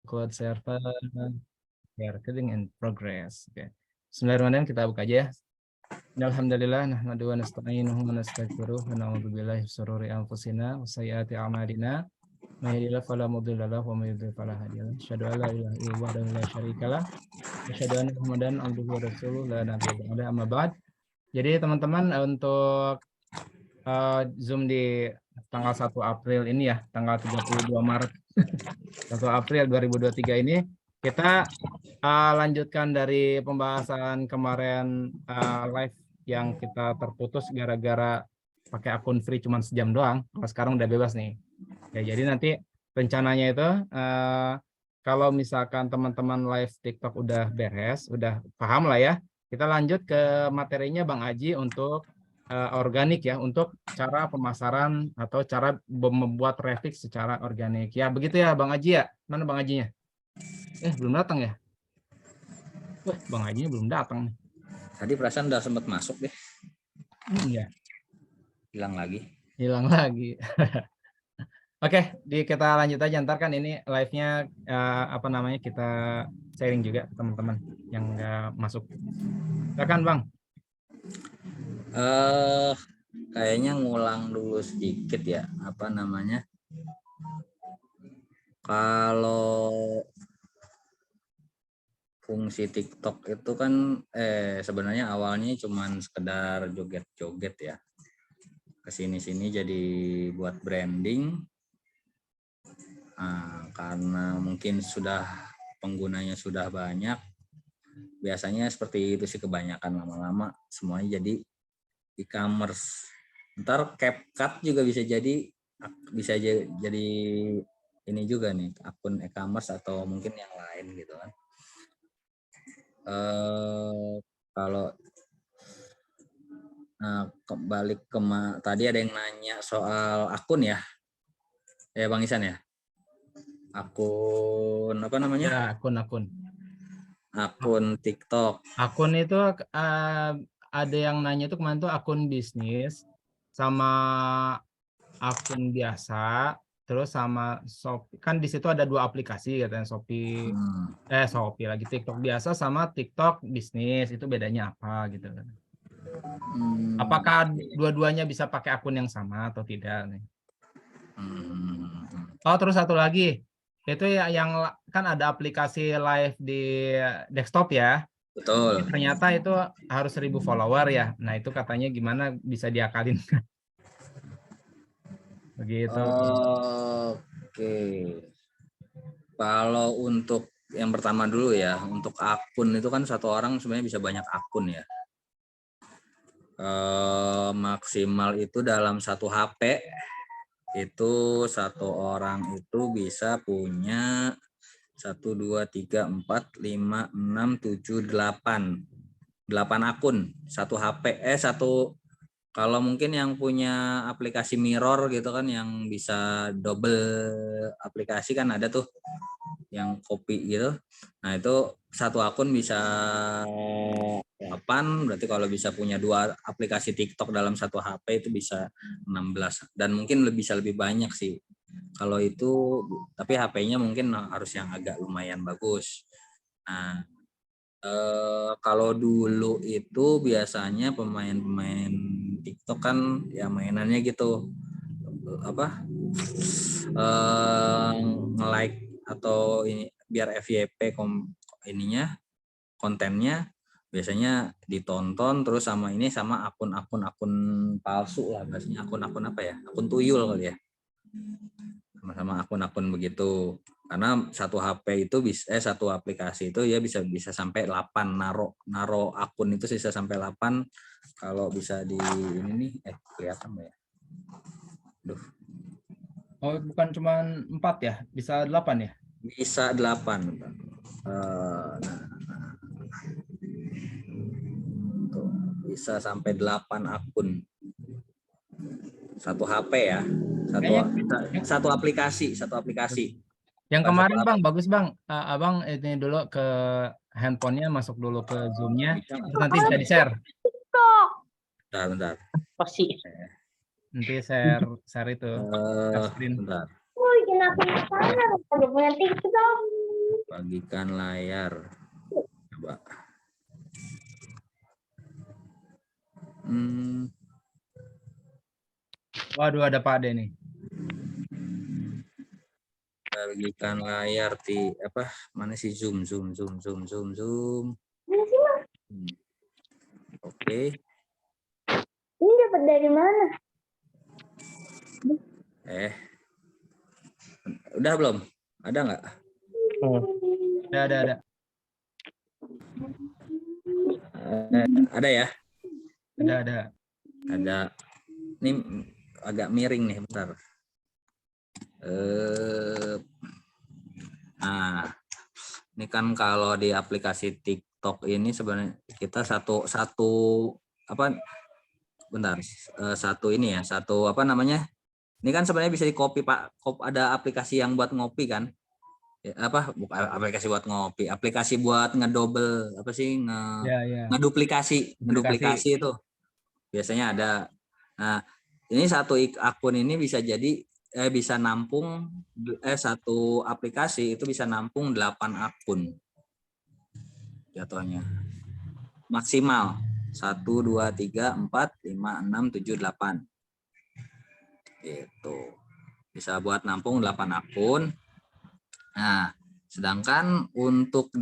code server, recording in progress. Oke. Bismillahirrahmanirrahim, kita buka aja ya. Alhamdulillah nahmaduhu wa nasta'inuhu wa nastaghfiruh wa na'udzu billahi min shururi anfusina wa sayyiati a'malina. May yahdihillahu fala mudilla lahu wa may yudlil fala hadiya lahu. Asyhadu an la ilaha illallah wa la syarika lah. Asyhadu anna Muhammadan abduhu wa rasuluh la nabiyya ba'da amma ba'd. Jadi teman-teman untuk Zoom di tanggal 1 April ini ya, tanggal 32 Maret 1 April 2023 ini kita lanjutkan dari pembahasan kemarin live yang kita terputus gara-gara pakai akun free cuma sejam doang. Kalau sekarang udah bebas nih. Ya, jadi nanti rencananya itu kalau misalkan teman-teman live TikTok udah beres, udah paham lah ya, kita lanjut ke materinya Bang Aji untuk organik ya, untuk cara pemasaran atau cara membuat traffic secara organik ya, begitu ya Bang Aji ya. Mana Bang Ajinya? Belum datang ya? Wah, Bang Ajinya belum datang nih. Tadi perasaan udah sempat masuk deh. Iya. Hilang lagi. Oke, kita lanjut aja. Ntar kan ini live-nya kita sharing juga ke teman-teman yang nggak masuk. Silakan Bang. Kayaknya ngulang dulu sedikit ya, kalau fungsi TikTok itu kan sebenarnya awalnya cuman sekedar joget-joget ya, kesini-sini jadi buat branding. Karena mungkin penggunanya sudah banyak, biasanya seperti itu sih kebanyakan, lama-lama semuanya jadi e-commerce. Ntar CapCut juga bisa jadi ini juga nih, akun e-commerce atau mungkin yang lain gitu kan. Kalau kembali ke tadi ada yang nanya soal akun ya Bang Isan ya, akun apa namanya? Ya, akun TikTok. Akun itu ada yang nanya itu kemarin tuh akun bisnis sama akun biasa, terus sama Shopee. Kan di situ ada 2 aplikasi katanya, Shopee lagi, TikTok biasa sama TikTok bisnis, itu bedanya apa gitu kan. Apakah dua-duanya bisa pakai akun yang sama atau tidak nih? Oh, terus satu lagi. Itu yang kan ada aplikasi live di desktop ya. Betul. Ternyata itu harus 1000 follower ya. Nah, itu katanya gimana bisa diakalin? Begitu. Oke. Kalau untuk yang pertama dulu ya, untuk akun itu kan satu orang sebenarnya bisa banyak akun ya. Maksimal itu dalam satu HP itu satu orang itu bisa punya 1, 2, 3, 4, 5, 6, 7, 8 akun satu HP. Kalau mungkin yang punya aplikasi mirror gitu kan, yang bisa double aplikasi kan ada tuh yang copy gitu. Nah itu satu akun bisa 8, berarti kalau bisa punya 2 aplikasi TikTok dalam satu HP itu bisa 16, dan mungkin bisa lebih banyak sih kalau itu, tapi HP-nya mungkin harus yang agak lumayan bagus. Nah kalau dulu itu biasanya pemain-pemain TikTok kan ya mainannya gitu, nge-like atau ini biar FYP kontennya biasanya ditonton terus sama akun-akun palsu lah, biasanya akun-akun akun tuyul kali ya, sama akun-akun begitu. Karena satu HP itu satu aplikasi itu ya bisa sampai 8, naro akun itu bisa sampai 8. Kalau bisa di ini nih kelihatan ya. Oh, bukan cuma 4 ya, bisa 8 ya? Bisa 8. Bisa sampai 8 akun. Satu HP ya. Satu aplikasi. Yang kemarin Bang, bagus Bang. Abang ini dulu ke handphonenya, masuk dulu ke Zoom-nya, terus nanti bisa di-share. Bentar. Nanti share itu. Bentar. Kenapa punya TikTok? Bagikan layar. Coba. Waduh, ada Pak Ade nih. Bagikan layar apa? Mana sih zoom. Oke. Ini dapat dari mana? Udah belum? Ada nggak? Ada. Ada ya? Ada. Ada. Ini agak miring nih, bentar. Nah, ini kan kalau di aplikasi TikTok ini sebenarnya kita satu apa? Bentar. Satu ini ya, satu apa namanya? Ini kan sebenarnya bisa di copy Pak. Ada aplikasi yang buat ngopi kan? Ya, apa? Bukan aplikasi buat ngopi, aplikasi buat ngedouble apa sih? Ya. Ngeduplikasi itu. Biasanya ada. Nah, ini satu akun ini bisa jadi bisa nampung satu aplikasi itu bisa nampung 8 akun. Jatuhnya. Maksimal 1 2 3 4 5 6 7 8. Gitu. Bisa buat nampung 8 akun. Nah, sedangkan untuk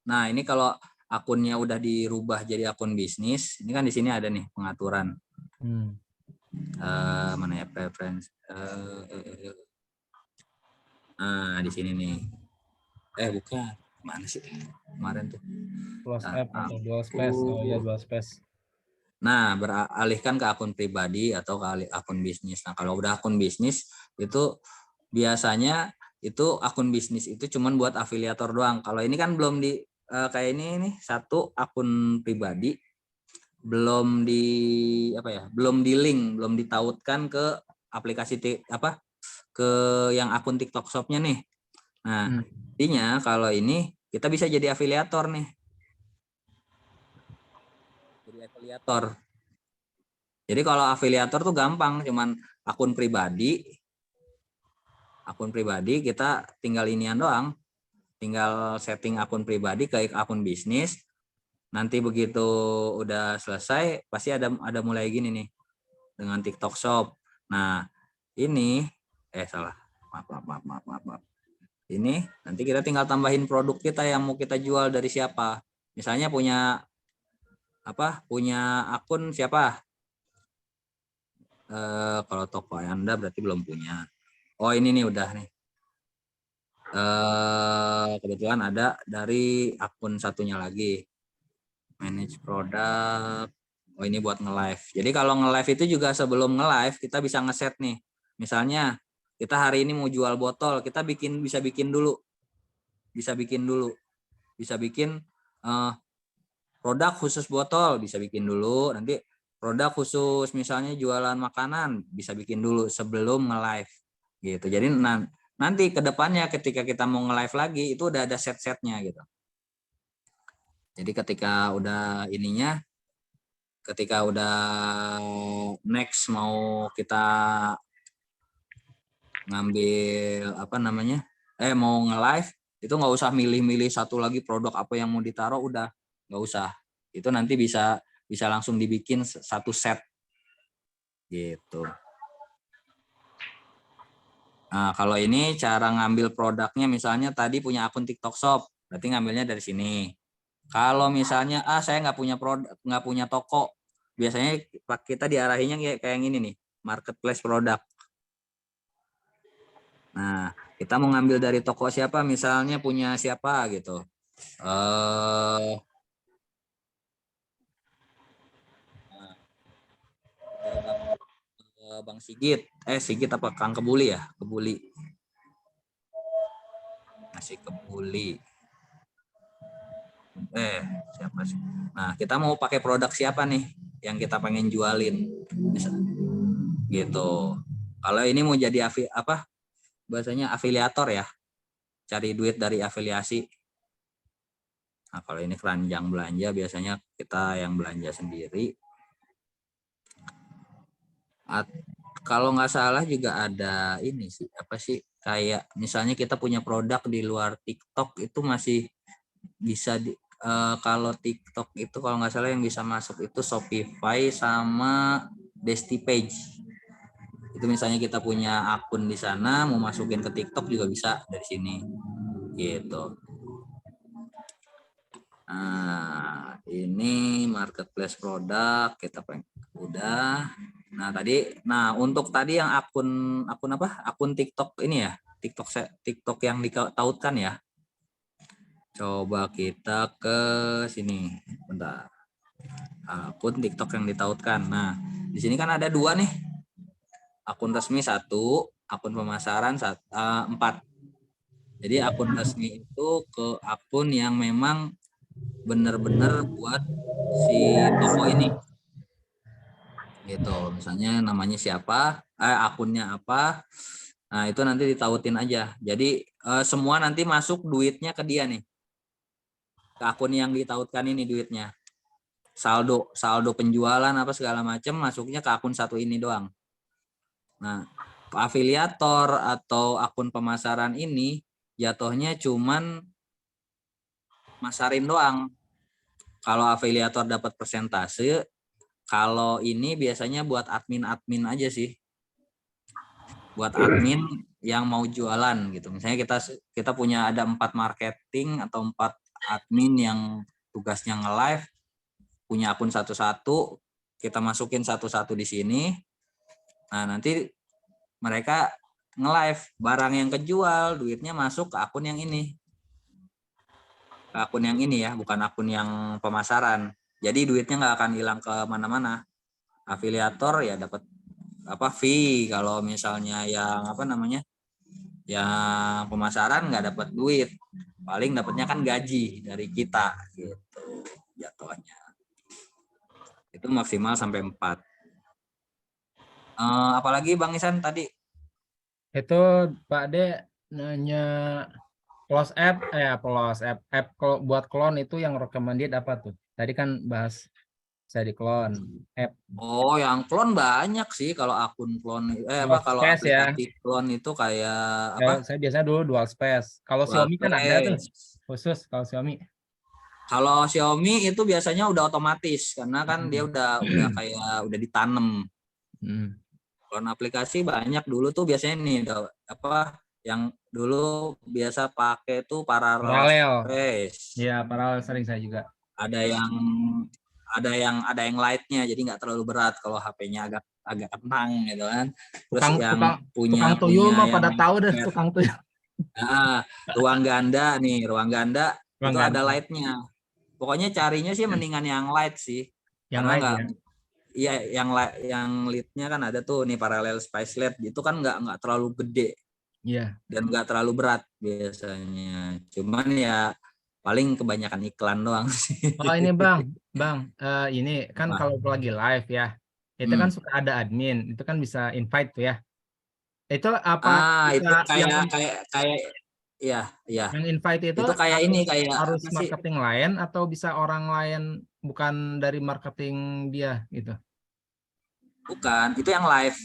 nah ini kalau akunnya udah dirubah jadi akun bisnis, ini kan di sini ada nih pengaturan. Mana ya preference? Nah, di sini nih. Bukan. Mana sih? Kemarin tuh. Close app atau dual space. Oh iya, dual space. Nah, beralihkan ke akun pribadi atau ke akun bisnis. Nah, kalau udah akun bisnis itu biasanya itu akun bisnis itu cuman buat afiliator doang. Kalau ini kan belum di kayak ini nih satu akun pribadi belum di apa ya? Belum di link, belum ditautkan ke aplikasi ke yang akun TikTok Shop-nya nih. Nah, intinya kalau ini kita bisa jadi afiliator nih. Jadi afiliator. Jadi kalau afiliator tuh gampang, cuman akun pribadi kita tinggal inian doang, tinggal setting akun pribadi ke akun bisnis. Nanti begitu udah selesai pasti ada mulai gini nih dengan TikTok Shop. Nah ini salah, maaf. Ini nanti kita tinggal tambahin produk kita yang mau kita jual dari siapa. Misalnya punya akun siapa? Kalau toko Anda berarti belum punya. Oh ini nih udah nih. Kebetulan ada dari akun satunya lagi. Manage produk. Oh ini buat nge-live. Jadi kalau nge-live itu juga sebelum nge-live kita bisa ngeset nih. Misalnya kita hari ini mau jual botol, kita bisa bikin dulu. Bisa bikin produk khusus botol, bisa bikin dulu. Nanti produk khusus misalnya jualan makanan, bisa bikin dulu sebelum nge-live. Gitu. Jadi nanti ke depannya ketika kita mau nge-live lagi itu udah ada set-setnya gitu. Jadi ketika udah next mau kita ngambil mau nge-live itu nggak usah milih-milih satu lagi produk apa yang mau ditaruh, udah nggak usah. Itu nanti bisa langsung dibikin satu set gitu. Nah, kalau ini cara ngambil produknya misalnya tadi punya akun TikTok Shop, berarti ngambilnya dari sini. Kalau misalnya saya nggak punya produk, nggak punya toko, biasanya kita diarahinnya kayak yang ini nih, marketplace produk. Nah, kita mau ngambil dari toko siapa, misalnya punya siapa gitu. Bang Sigit, Sigit apa Kang Kebuli ya? Kebuli. Nasi Kebuli. Siapa sih? Nah, kita mau pakai produk siapa nih yang kita pengen jualin? Gitu. Kalau ini mau jadi bahasanya afiliator ya. Cari duit dari afiliasi. Nah, kalau ini keranjang belanja biasanya kita yang belanja sendiri. Kalau nggak salah juga ada ini sih, kayak misalnya kita punya produk di luar TikTok itu masih bisa kalau TikTok itu kalau nggak salah yang bisa masuk itu Shopify sama Desti Page. Itu misalnya kita punya akun di sana mau masukin ke TikTok juga bisa dari sini gitu. Nah, ini marketplace produk kita udah. Nah, untuk tadi yang akun apa? Akun TikTok ini ya. TikTok yang ditautkan ya. Coba kita ke sini. Bentar. Akun TikTok yang ditautkan. Nah, di sini kan ada 2 nih. Akun resmi 1, akun pemasaran 4. Jadi akun resmi itu ke akun yang memang benar-benar buat si toko ini gitu, misalnya namanya siapa, akunnya apa, nah itu nanti ditautin aja. Jadi semua nanti masuk duitnya ke dia nih, ke akun yang ditautkan ini duitnya, saldo penjualan apa segala macam masuknya ke akun satu ini doang. Nah, afiliator atau akun pemasaran ini jatuhnya cuman masarin doang. Kalau afiliator dapat persentase, kalau ini biasanya buat admin aja sih. Buat admin yang mau jualan gitu. Misalnya kita punya ada 4 marketing atau 4 admin yang tugasnya nge-live, punya akun satu-satu, kita masukin satu-satu di sini. Nah, nanti mereka nge-live, barang yang kejual, duitnya masuk ke akun yang ini. Ke akun yang ini ya, bukan akun yang pemasaran. Jadi duitnya nggak akan hilang ke mana-mana. Afiliator ya dapat apa fee, kalau misalnya yang apa namanya yang pemasaran nggak dapat duit, paling dapatnya kan gaji dari kita gitu jatuhnya. Itu maksimal sampai 4. Apalagi Bang Isan tadi? Itu Pak D nanya close app buat clone itu yang recommended apa tuh? Tadi kan bahas saya di clone app. Oh, yang clone banyak sih kalau akun clone kalau Space ya. aplikasi clone itu kayak apa? Saya biasanya dulu dual space. Kalau Dual Xiaomi kan ada tuh Space. khusus kalau Xiaomi. Kalau Xiaomi itu biasanya udah otomatis karena kan dia udah kayak udah ditanam. Clone aplikasi banyak dulu tuh biasanya nih apa yang dulu biasa pakai tuh Parallel Paralel. Space. Iya, paralel sering saya juga. Ada yang lightnya jadi nggak terlalu berat kalau HP-nya agak kentang gitu kan. Terus yang tukang tuyul mah pada yang tahu deh tukang tuyul. Nah, ruang ganda itu Ganda. ada lightnya. Pokoknya carinya sih mendingan yang light sih. Yang Karena light nggak, ya. iya yang lead-nya kan ada tuh nih Parallel Space LED, itu kan nggak terlalu gede. Iya. Dan nggak terlalu berat biasanya. Cuman ya paling kebanyakan iklan doang sih. Oh ini Bang, ini kan Wah. kalau lagi live ya, itu kan suka ada admin, itu kan bisa invite tuh ya. Itu apa? Itu kayak ya. Yang invite itu Itu kayak ini kayak harus apa sih? marketing lain atau bisa orang lain bukan dari marketing dia gitu? Bukan, itu yang live.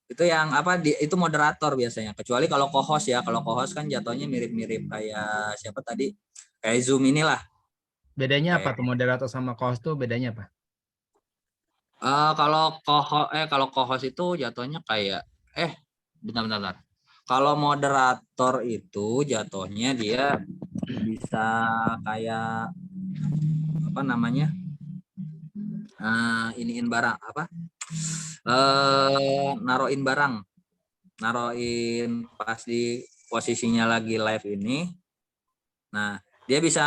Itu yang apa itu moderator biasanya, kecuali kalau co-host ya. Kalau co-host kan jatuhnya mirip-mirip kayak siapa tadi, kayak Zoom inilah. Bedanya apa tuh moderator sama host tuh bedanya apa? Kalau co-host itu jatuhnya kayak bentar. Kalau moderator itu jatuhnya dia bisa kayak apa namanya, iniin barang apa, naroin pas di posisinya lagi live ini. Nah, dia bisa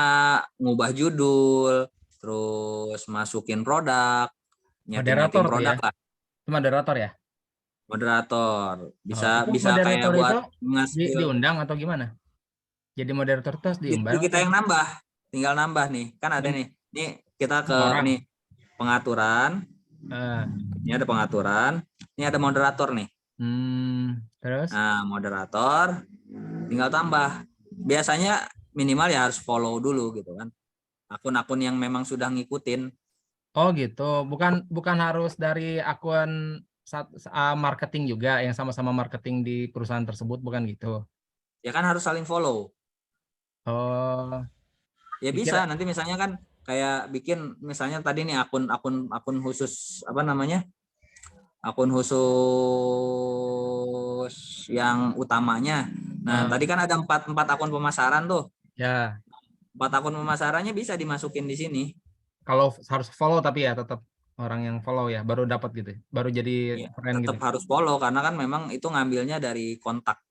ngubah judul, terus masukin produk, Moderator nyeting tuh ya? produk lah. Itu moderator ya? Moderator Itu bisa kayak moderator buat itu ngasih. diundang atau gimana? Jadi moderator terus diundang Kita atau yang nambah, tinggal nambah nih. Kan ada nih. Nih kita ke orang? nih pengaturan. Ini ada pengaturan. Ini ada moderator nih. Terus? Nah, moderator tinggal tambah. Biasanya minimal ya harus follow dulu gitu kan. Akun-akun yang memang sudah ngikutin. Oh gitu, bukan harus dari akun marketing juga yang sama-sama marketing di perusahaan tersebut, bukan gitu? Ya kan harus saling follow. Oh, Ya dikira bisa, nanti misalnya kan kayak bikin misalnya tadi nih akun khusus apa namanya? Akun khusus yang utamanya. Nah, tadi kan ada empat akun pemasaran tuh. ya, 4 akun pemasarannya bisa dimasukin di sini. kalau harus follow tapi ya tetap orang yang follow ya baru dapat gitu, baru jadi Ya, friend gitu. tetap harus follow karena kan memang itu ngambilnya dari kontak.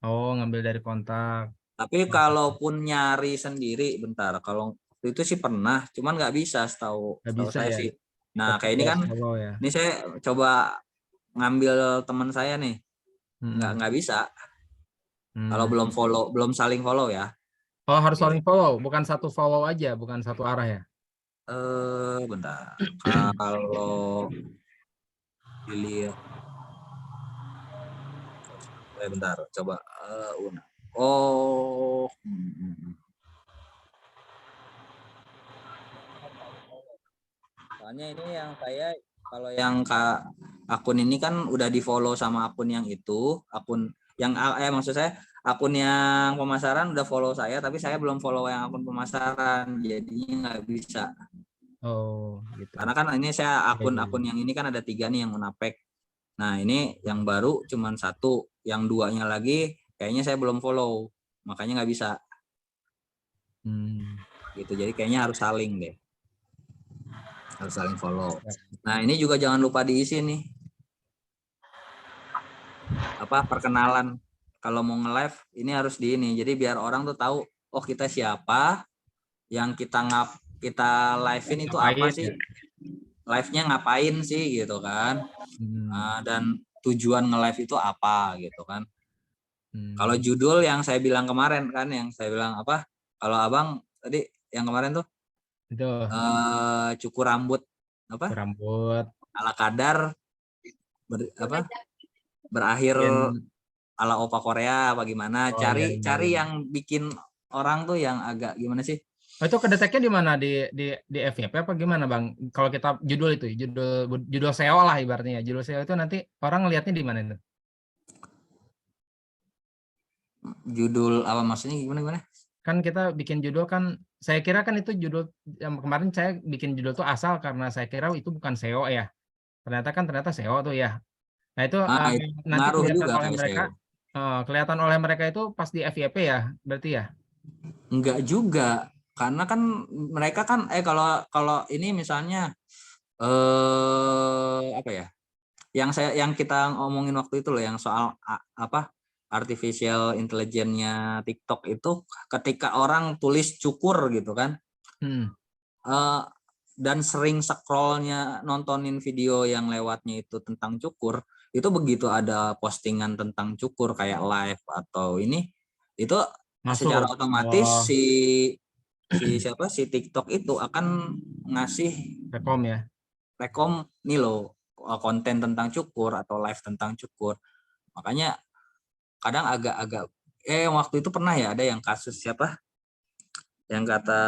Oh, ngambil dari kontak. Tapi kalaupun nyari sendiri, bentar. Kalau itu sih pernah, cuman nggak bisa setahu Nggak setahu bisa saya ya, sih. Nah, tetap kayak ini harus kan, follow ya. ini saya coba ngambil teman saya nih, Mm-mm. nggak bisa. Kalau Hmm. belum follow, belum saling follow ya. Oh, harus Gitu. saling follow, bukan satu follow aja, bukan satu arah ya. Bentar. Kalau dilihat, bentar. Coba. Una. Oh. Soalnya ini yang saya kalau yang akun ini kan udah di follow sama akun yang itu, akun yang maksud saya akun yang pemasaran udah follow saya, tapi saya belum follow yang akun pemasaran, jadinya nggak bisa. Oh, gitu. Karena kan ini saya Ya, ya, akun-akun ya. yang ini kan ada 3 nih yang Munapek. Nah ini yang baru cuman 1, yang 2-nya lagi kayaknya saya belum follow, makanya nggak bisa. Hmm. Gitu, jadi kayaknya harus saling deh, harus saling follow. Ya. Nah ini juga jangan lupa diisi nih apa perkenalan kalau mau nge-live ini harus di ini. Jadi biar orang tuh tahu oh kita siapa, yang kita live-in itu apa Ngapain sih? ya? Live-nya ngapain sih gitu kan? Hmm. Dan tujuan nge-live itu apa gitu kan? Kalau Hmm. judul yang saya bilang kemarin kan yang saya bilang apa? Kalau Abang tadi yang kemarin tuh Itu cukur rambut apa? rambut. Ala kadar apa? Berakhir Bikin, ala opa Korea apa gimana? oh iya, Cari iya, cari iya. yang bikin orang tuh yang agak gimana sih? Oh, itu kedeteknya di mana, di FYP apa gimana Bang? Kalau kita judul itu, judul SEO lah ibaratnya ya. Judul SEO itu nanti orang lihatnya di mana itu? Judul apa maksudnya gimana gimana? Kan kita bikin judul kan, saya kira kan itu judul yang kemarin saya bikin judul tuh asal karena saya kira itu bukan SEO ya. Ternyata SEO tuh ya. Nah itu Itu nanti ngaruh juga ke SEO. kelihatan oleh mereka itu pas di FYP ya, berarti ya. Enggak juga, karena kan mereka kan kalau kalau ini misalnya apa ya? Yang kita ngomongin waktu itu loh yang soal apa? Artificial intelligence-nya TikTok itu ketika orang tulis cukur gitu kan. Hmm. eh, dan sering scrollnya nontonin video yang lewatnya itu tentang cukur, itu begitu ada postingan tentang cukur kayak live atau ini, itu secara Masuk. otomatis Oh, si TikTok itu akan ngasih rekom ya. rekom nih loh konten tentang cukur atau live tentang cukur. Makanya kadang agak-agak waktu itu pernah ya ada yang kasus siapa yang kata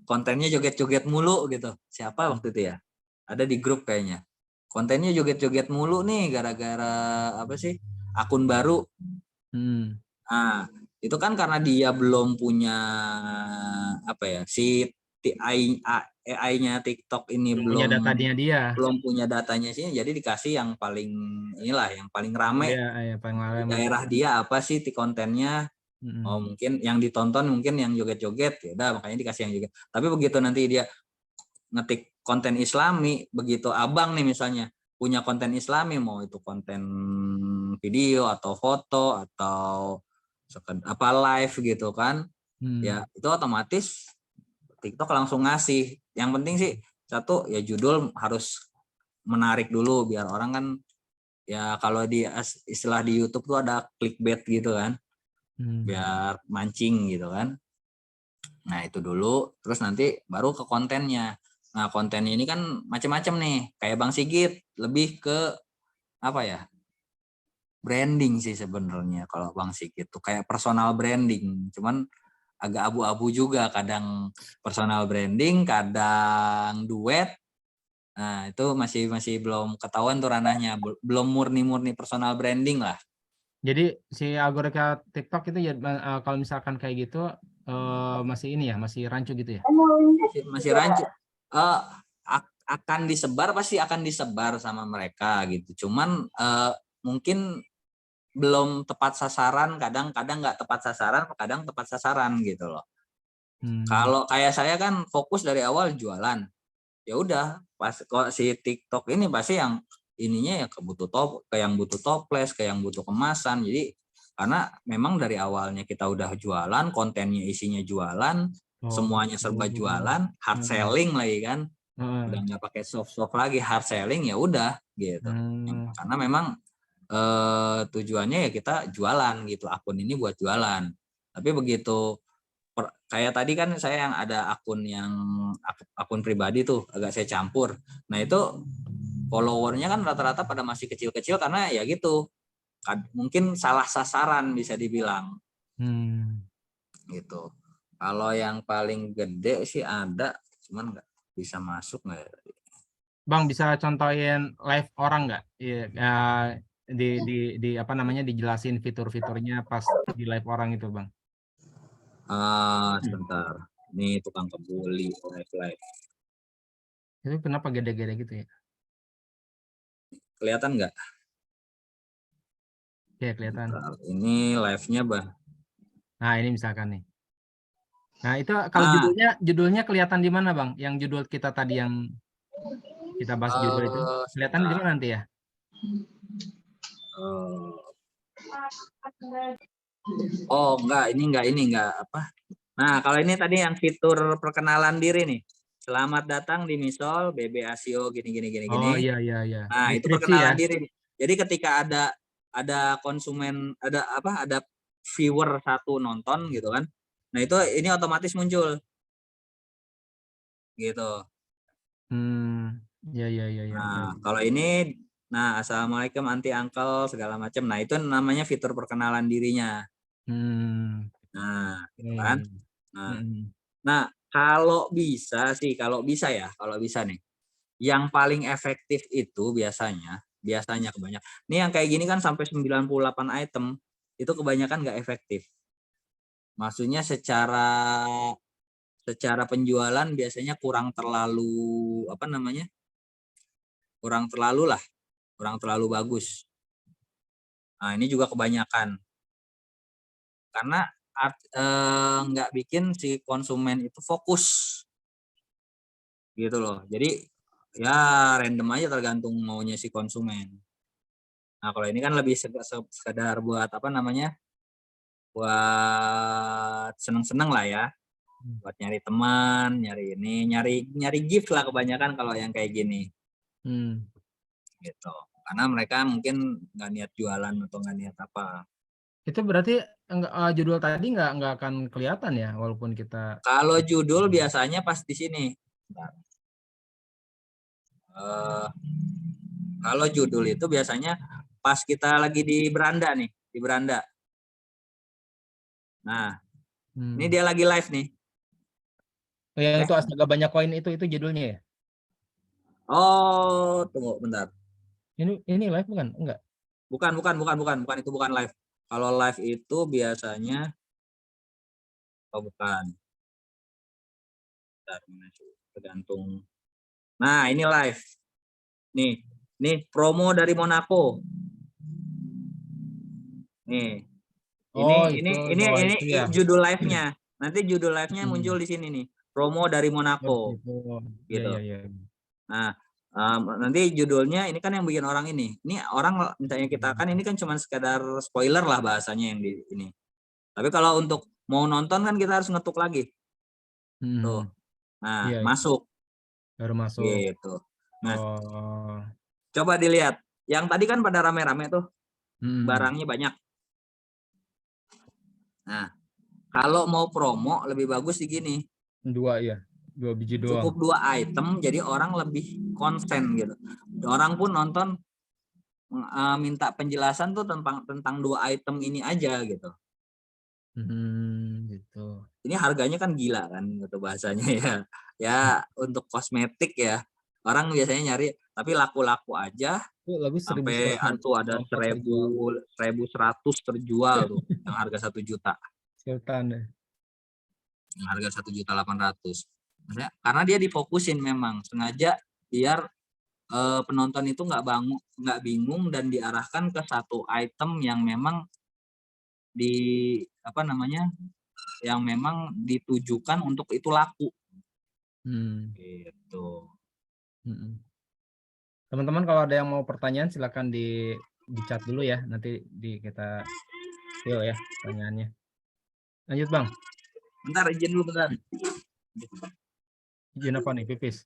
kontennya joget-joget mulu gitu. Siapa waktu itu ya? Ada di grup kayaknya. Kontennya joget-joget mulu nih gara-gara apa sih? Akun baru. Hmm. Nah, itu kan karena dia belum punya apa ya? Si AI-nya TikTok ini Belum punya datanya dia. belum punya datanya sih, jadi dikasih yang paling inilah yang paling rame Dia ya di pengalaman. daerah dia apa sih di kontennya. Oh Hmm. mungkin yang ditonton mungkin yang joget-joget ya udah makanya dikasih yang joget. Tapi begitu nanti dia ngetik konten Islami, begitu abang nih misalnya punya konten Islami mau itu konten video atau foto atau apa live gitu kan, ya Hmm. itu otomatis TikTok langsung ngasih. Yang penting sih satu ya judul harus menarik dulu biar orang kan ya kalau di istilah di YouTube tuh ada clickbait gitu kan Hmm. biar mancing gitu kan. Nah itu dulu, terus nanti baru ke kontennya. Nah kontennya ini kan macam-macam nih, kayak Bang Sigit lebih ke apa ya? Branding sih sebenarnya kalau Bang Sigit tuh kayak personal branding, cuman agak abu-abu juga, kadang personal branding, kadang duet, Nah, itu masih belum ketahuan tuh ranahnya, belum murni personal branding lah. Jadi si algoritma TikTok itu ya kalau misalkan kayak gitu masih ini ya, masih rancu gitu ya. Masih rancu. Akan disebar, pasti akan disebar sama mereka gitu. Cuman mungkin belum tepat sasaran, kadang-kadang nggak tepat sasaran, kadang tepat sasaran gitu loh. Kalau kayak saya kan fokus dari awal jualan. Ya udah, pas kok si TikTok ini pasti yang ininya ya ke yang butuh toples, ke yang butuh kemasan. Jadi karena memang dari awalnya kita udah jualan, kontennya isinya jualan, semuanya serba jualan, hard selling lagi kan. Udah nggak pakai soft lagi, hard selling, ya udah gitu. Karena memang tujuannya ya kita jualan gitu, akun ini buat jualan. Tapi begitu kayak tadi kan saya yang ada akun pribadi tuh agak saya campur. Nah itu followernya kan rata-rata pada masih kecil-kecil karena ya gitu, mungkin salah sasaran bisa dibilang gitu. Kalau yang paling gede sih ada, cuman nggak bisa masuk nggak ya? Bang bisa contohin live orang nggak? Di apa namanya, dijelasin fitur-fiturnya pas di live orang itu, Bang. Sebentar. Ini tukang kebuli live. Itu kenapa gede-gede gitu ya? Kelihatan nggak? Ya kelihatan. Bentar. Ini live-nya, Bang. Nah ini misalkan nih. Nah itu kalau judulnya kelihatan di mana, Bang? Yang judul kita tadi yang kita bahas judul itu kelihatan di mana nanti ya? Oh enggak, ini enggak apa. Nah kalau ini tadi yang fitur perkenalan diri nih. Selamat datang di Misol BB Asio gini. Oh iya. Nah itu Deskripsi perkenalan ya. diri nih. Jadi ketika ada konsumen, ada viewer satu nonton gitu kan. Nah itu ini otomatis muncul gitu. Iya. Nah kalau ini, nah assalamualaikum anti uncle segala macam. Nah itu namanya fitur perkenalan dirinya. Nah gitu kan. Nah kalau bisa nih, yang paling efektif itu biasanya kebanyakan. Ini yang kayak gini kan sampai 98 item, itu kebanyakan nggak efektif. Maksudnya secara penjualan biasanya kurang terlalu bagus. Nah ini juga kebanyakan karena nggak bikin si konsumen itu fokus gitu loh. Jadi ya random aja tergantung maunya si konsumen. Nah kalau ini kan lebih sekedar buat buat seneng-seneng lah ya, buat nyari teman, nyari gift lah kebanyakan kalau yang kayak gini gitu. Karena mereka mungkin nggak niat jualan atau nggak niat apa. Itu berarti judul tadi nggak akan kelihatan ya walaupun kita. Kalau judul biasanya pas di sini. Kalau judul itu biasanya pas kita lagi di beranda nih, di beranda. Nah, ini dia lagi live nih. Oh, yang itu astaga banyak koin itu judulnya ya? Oh, tunggu bentar. Ini live bukan? Enggak. Bukan, itu bukan live. Kalau live itu biasanya bukan. Bentar, tergantung. Nah, ini live. Nih promo dari Monaco. Nih. Ini ya. judul live-nya. Nanti judul live-nya muncul di sini nih. Promo dari Monaco. Gitu. Iya. Nah, nanti judulnya ini kan yang bikin orang ini. Ini orang misalnya kita kan ini kan cuma sekedar spoiler lah bahasanya yang di ini. Tapi kalau untuk mau nonton kan kita harus ngetuk lagi. Tuh. Nah, iya. masuk. Baru masuk. Gitu. Nah, coba dilihat. Yang tadi kan pada rame-rame tuh. Barangnya banyak. Nah, kalau mau promo lebih bagus di gini. 2 biji doang. Cukup 2 item jadi orang lebih konsen gitu. Orang pun nonton minta penjelasan tuh tentang 2 item ini aja gitu. Gitu. Ini harganya kan gila kan gitu bahasanya ya. Ya untuk kosmetik ya. Orang biasanya nyari, tapi laku-laku aja Itu lagu sampai 1.100 tuh ada download terjual. 1.100 terjual tuh yang harga 1 juta. Sultan deh. Yang harga 1.800.000. Maksudnya, karena dia difokusin memang sengaja biar penonton itu nggak bingung dan diarahkan ke satu item yang memang yang memang ditujukan untuk itu laku. Gitu. Teman-teman kalau ada yang mau pertanyaan silakan di chat dulu ya, nanti kita ya pertanyaannya. Lanjut Bang. Bentar, izin dulu bentar. Izin apa nih, pipis?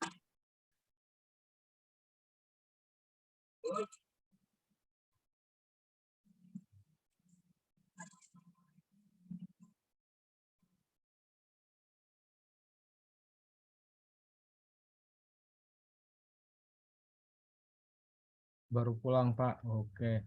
Baru pulang Pak, oke.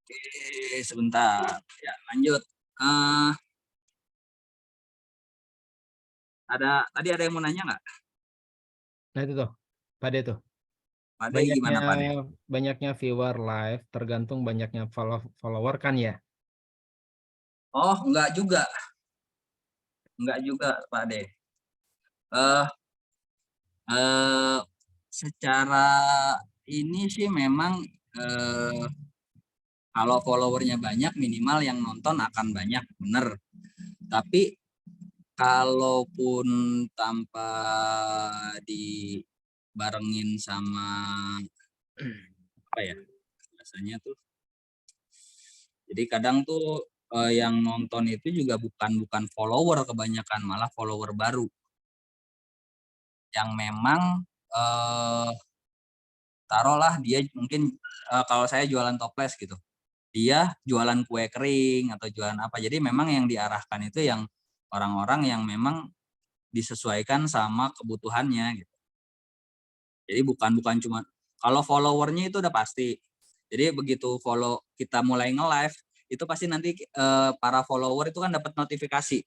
Oke, sebentar. Ya, lanjut. Tadi ada yang mau nanya nggak? Nah itu tuh, Pade tuh. Pade Banyaknya gimana Pade? banyaknya viewer live tergantung banyaknya follower kan ya? Oh, enggak juga. Enggak juga, Pade. Eh secara ini sih memang kalau followernya banyak minimal yang nonton akan banyak, bener. Tapi kalaupun tanpa dibarengin sama apa ya rasanya tuh, jadi kadang tuh yang nonton itu juga bukan follower kebanyakan, malah follower baru yang memang taruhlah dia mungkin kalau saya jualan toples gitu, dia jualan kue kering atau jualan apa, jadi memang yang diarahkan itu yang orang-orang yang memang disesuaikan sama kebutuhannya gitu. Jadi bukan cuma kalau followernya itu udah pasti. Jadi begitu kita mulai nge-live itu pasti nanti para follower itu kan dapat notifikasi.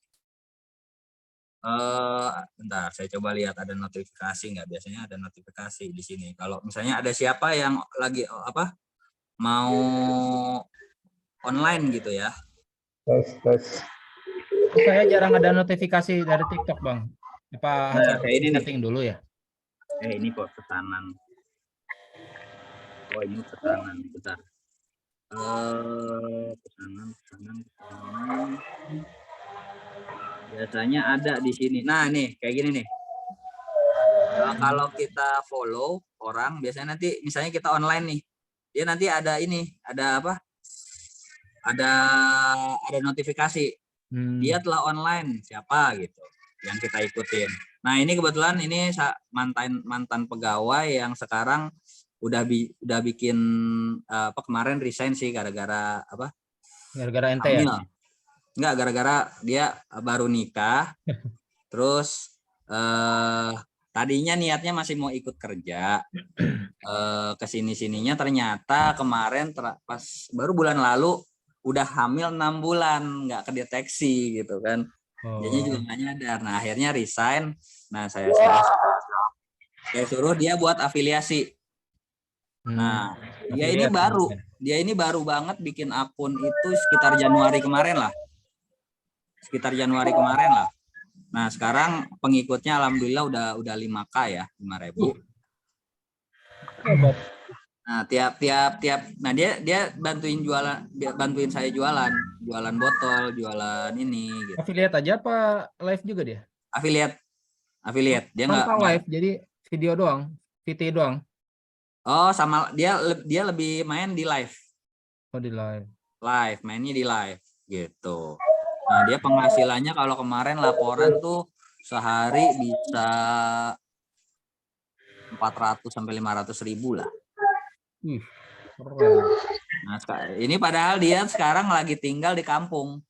Bentar, saya coba lihat ada notifikasi nggak? Biasanya ada notifikasi di sini. Kalau misalnya ada siapa yang lagi mau online gitu ya. Saya jarang ada notifikasi dari TikTok Bang. Apa harus Nah, kayak ini nih. setting dulu ya? Ini kok pesanan. Oh, ini pesanan. Bentar. Pesanan. Biasanya ada di sini. Nah, nih kayak gini nih. Kalau kita follow orang, biasanya nanti misalnya kita online nih, dia nanti ada ini, ada apa? Ada notifikasi. Dia telah online siapa gitu, yang kita ikutin. Nah, ini kebetulan ini mantan pegawai yang sekarang udah bikin kemarin resign sih gara-gara apa? Gara-gara ente hamil. ya? Enggak, gara-gara dia baru nikah. Terus tadinya niatnya masih mau ikut kerja. Kesini-sininya ternyata kemarin pas baru bulan lalu udah hamil 6 bulan, nggak kedeteksi gitu kan. Jadinya juga nggak nyadar. Nah, akhirnya resign. Nah, saya suruh dia buat afiliasi. Nah, dia ini baru banget bikin akun itu sekitar Januari kemarin lah. Nah, sekarang pengikutnya alhamdulillah udah 5K ya, 5.000. Nah, tiap nah dia bantuin saya jualan botol, jualan ini gitu. Affiliate aja apa live juga dia? Affiliate. Dia nggak live, jadi video doang, VT doang. Oh, sama dia lebih main di live. Oh, di live. Mainnya di live gitu. Nah, dia penghasilannya kalau kemarin laporan tuh sehari bisa 400 sampai 500.000 lah. Keren. Nah, ini padahal dia sekarang lagi tinggal di kampung.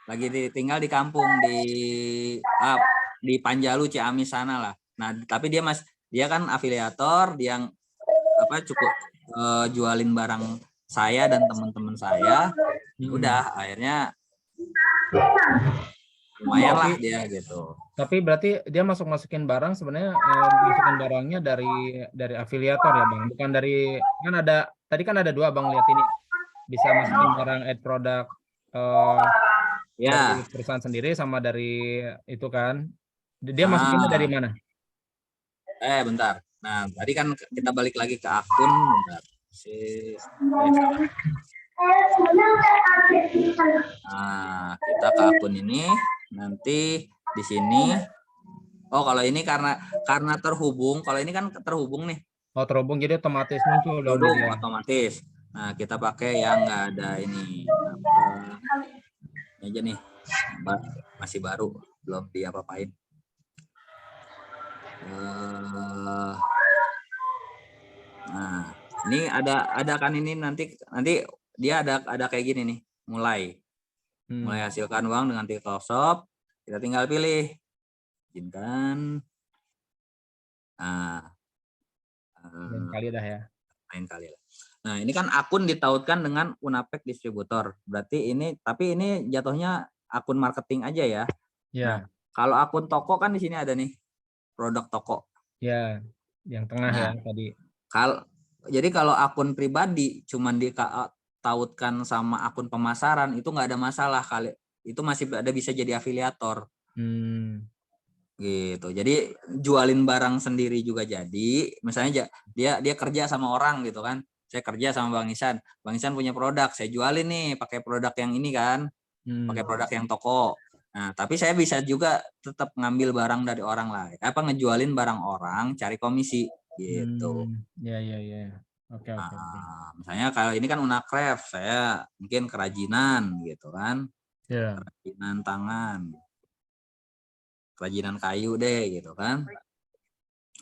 Lagi tinggal di kampung di Panjalu, Ciamis sana lah. Nah, tapi dia kan afiliator, dia cukup jualin barang saya dan teman-teman saya. Udah akhirnya lumayan lah dia gitu. Tapi berarti dia masukin barang sebenarnya masukin barangnya dari afiliator ya Bang, bukan dari, kan tadi kan ada 2 Bang, lihat ini bisa masukin barang add produk dari Ya, perusahaan sendiri sama dari itu kan. Dia masukinnya dari mana? bentar. Nah, tadi kan kita balik lagi ke akun, bentar. Nah, kita ke akun ini, nanti di sini. Oh, kalau ini karena terhubung, kalau ini kan terhubung nih. Oh, terhubung jadi otomatis muncul dong Terhubung dia. otomatis. Nah, kita pakai yang nggak ada ini. Ini aja nih. Masih baru, belum diapa-apain. Nah, ini ada kan ini nanti dia ada kayak gini nih, mulai hasilkan uang dengan TikTok. Kita tinggal pilih, izinkan. Nah, Lain kali dah ya. Lain kali lah. Nah, ini kan akun ditautkan dengan Unapek distributor. Berarti tapi ini jatuhnya akun marketing aja ya. Ya. Nah, kalau akun toko kan di sini ada nih produk toko. Ya, yang tengah ya tadi. Jadi kalau akun pribadi cuman ditautkan sama akun pemasaran itu nggak ada masalah kali. Itu masih bisa jadi afiliator. Gitu. Jadi jualin barang sendiri juga jadi. Misalnya dia kerja sama orang gitu kan. Saya kerja sama Bang Isan. Bang Isan punya produk, saya jualin nih pakai produk yang ini kan. Pakai produk yang toko. Nah, tapi saya bisa juga tetap ngambil barang dari orang lain. Ngejualin barang orang, cari komisi gitu. Ya. Oke. Misalnya kalau ini kan Unakref, saya mungkin kerajinan gitu kan. Ya. Kerajinan tangan. Kerajinan kayu deh gitu kan.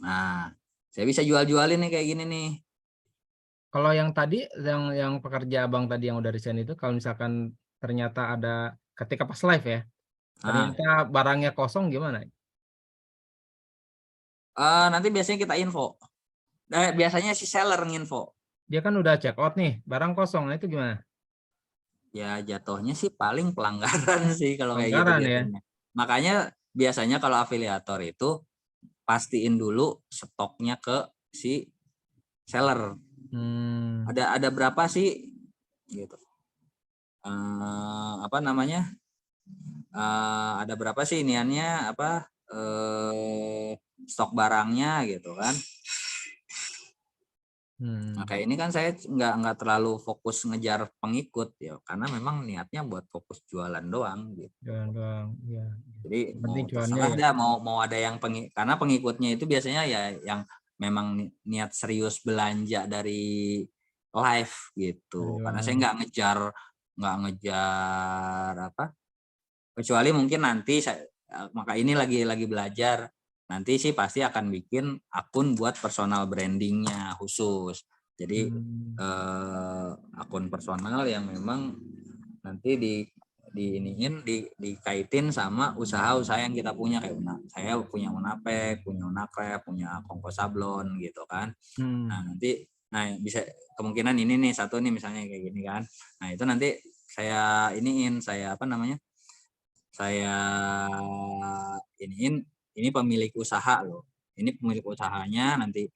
Nah, saya bisa jual-jualin nih kayak gini nih. Kalau yang tadi yang pekerja Abang tadi yang udah resign itu, kalau misalkan ternyata ada ketika pas live ya, ternyata barangnya kosong gimana? Nanti biasanya kita info. Biasanya si seller nginfo. Dia kan udah check out nih, barang kosong, nah itu gimana? Ya jatuhnya sih paling pelanggaran sih kalau kayak gitu Pelanggaran ya. biasanya. Makanya biasanya kalau afiliator itu pastiin dulu stoknya ke si seller. Ada berapa sih gitu. Ada berapa sih iniannya stok barangnya gitu kan. Nah, kayak ini kan saya nggak terlalu fokus ngejar pengikut ya, karena memang niatnya buat fokus jualan doang gitu. Jualan doang, ya. Jadi Penting mau cuannya terserah ya. dah mau ada yang karena pengikutnya itu biasanya ya yang memang niat serius belanja dari live gitu. Karena saya nggak ngejar kecuali mungkin nanti maka ini lagi belajar. Nanti sih pasti akan bikin akun buat personal brandingnya khusus. Jadi akun personal yang memang nanti dikaitin sama usaha-usaha yang kita punya, kayak saya punya Unapek, punya Unakref, punya Kongko Sablon gitu kan. Nah, nanti bisa kemungkinan ini nih satu nih misalnya kayak gini kan. Nah, itu nanti saya ini pemilik usaha loh. Ini pemilik usahanya, nanti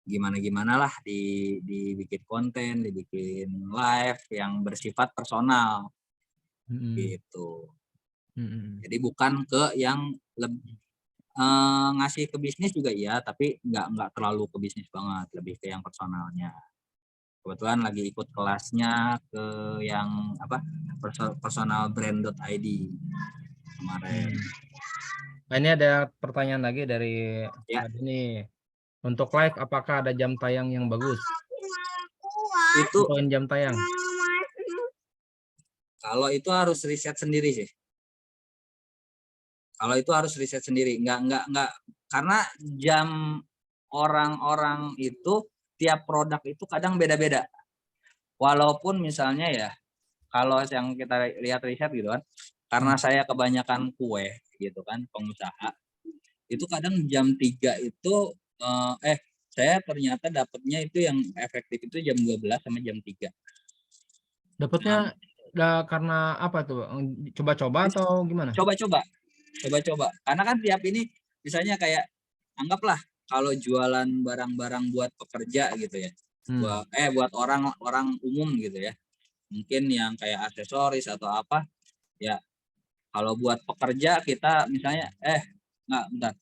gimana lah dibikin konten, dibikin live yang bersifat personal gitu. Jadi bukan ke yang ngasih ke bisnis juga iya, tapi nggak terlalu ke bisnis banget, lebih ke yang personalnya. Kebetulan lagi ikut kelasnya ke yang personalbrand.id kemarin. Nah, ini ada pertanyaan lagi dari ini. Untuk live apakah ada jam tayang yang bagus? Itu jam tayang. Kalau itu harus riset sendiri sih. Kalau itu harus riset sendiri, nggak karena jam orang-orang itu tiap produk itu kadang beda-beda. Walaupun misalnya ya, kalau yang kita lihat riset gitu kan, karena saya kebanyakan kue gitu kan, pengusaha, itu kadang jam 3 itu saya ternyata dapatnya itu yang efektif itu jam 12 sama jam 3. Dapatnya karena apa tuh? Coba-coba atau gimana? Coba-coba. Karena kan tiap ini misalnya kayak anggaplah kalau jualan barang-barang buat pekerja gitu ya. Buat orang umum gitu ya. Mungkin yang kayak aksesoris atau apa ya. Kalau buat pekerja kita misalnya enggak bentar.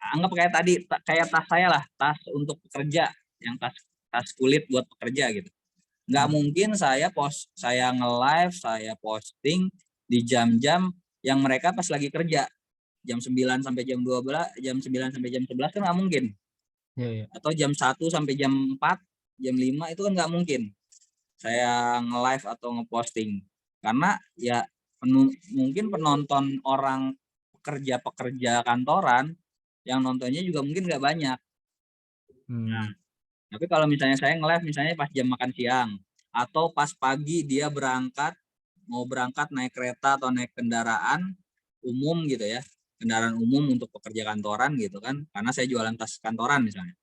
Anggap kayak tadi kayak tas saya lah, tas untuk pekerja, yang tas kulit buat pekerja gitu. Nggak mungkin saya nge-live, saya posting di jam-jam yang mereka pas lagi kerja. Jam 9 sampai jam 12, jam 9 sampai jam 11 kan nggak mungkin. Iya. Atau jam 1 sampai jam 4, jam 5 itu kan nggak mungkin. Saya nge-live atau nge-posting. Karena ya mungkin penonton orang pekerja kantoran yang nontonnya juga mungkin nggak banyak. Nah, tapi kalau misalnya saya nge-live misalnya pas jam makan siang atau pas pagi dia mau berangkat naik kereta atau naik kendaraan umum gitu ya, kendaraan umum untuk pekerja kantoran gitu kan, karena saya jualan tas kantoran misalnya,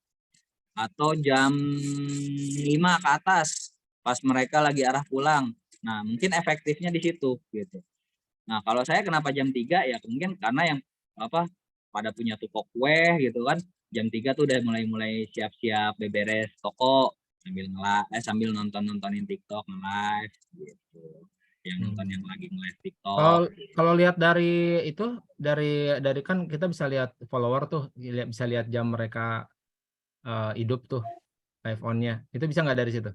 atau jam 5 ke atas pas mereka lagi arah pulang. Nah mungkin efektifnya di situ gitu. Nah kalau saya kenapa jam 3 ya mungkin karena yang pada punya toko kue gitu kan, jam 3 tuh udah mulai siap-siap beberes toko sambil nontonin TikTok nge-live gitu. Yang nonton yang lagi nge-live TikTok. Kalau lihat dari itu dari kan kita bisa lihat follower tuh, bisa lihat jam mereka hidup tuh live on-nya. Itu bisa nggak dari situ?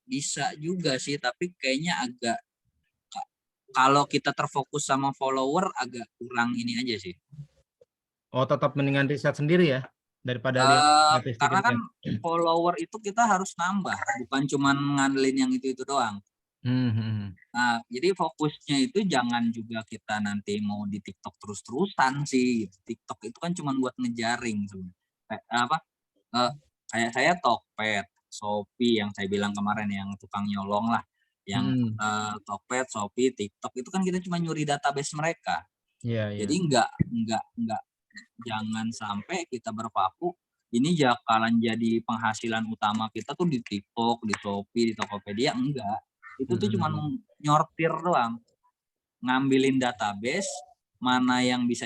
Bisa juga sih, tapi kayaknya agak kalau kita terfokus sama follower agak kurang ini aja sih. Oh, tetap mendingan riset sendiri ya daripada lihat statistik Karena itu kan ya. follower itu kita harus nambah, bukan cuma ngandelin yang itu doang. Nah, jadi fokusnya itu jangan juga kita nanti mau di TikTok terus-terusan sih. TikTok itu kan cuma buat ngejaring sebenarnya. Kayak saya Tokped, Shopee yang saya bilang kemarin yang tukang nyolong lah, yang Tokped, Shopee, TikTok itu kan kita cuma nyuri database mereka. Iya. Jadi enggak jangan sampai kita berpaku ini bakalan jadi penghasilan utama kita tuh di TikTok, di Shopee, di Tokopedia, enggak. Itu tuh cuma nyortir doang. Ngambilin database, mana yang bisa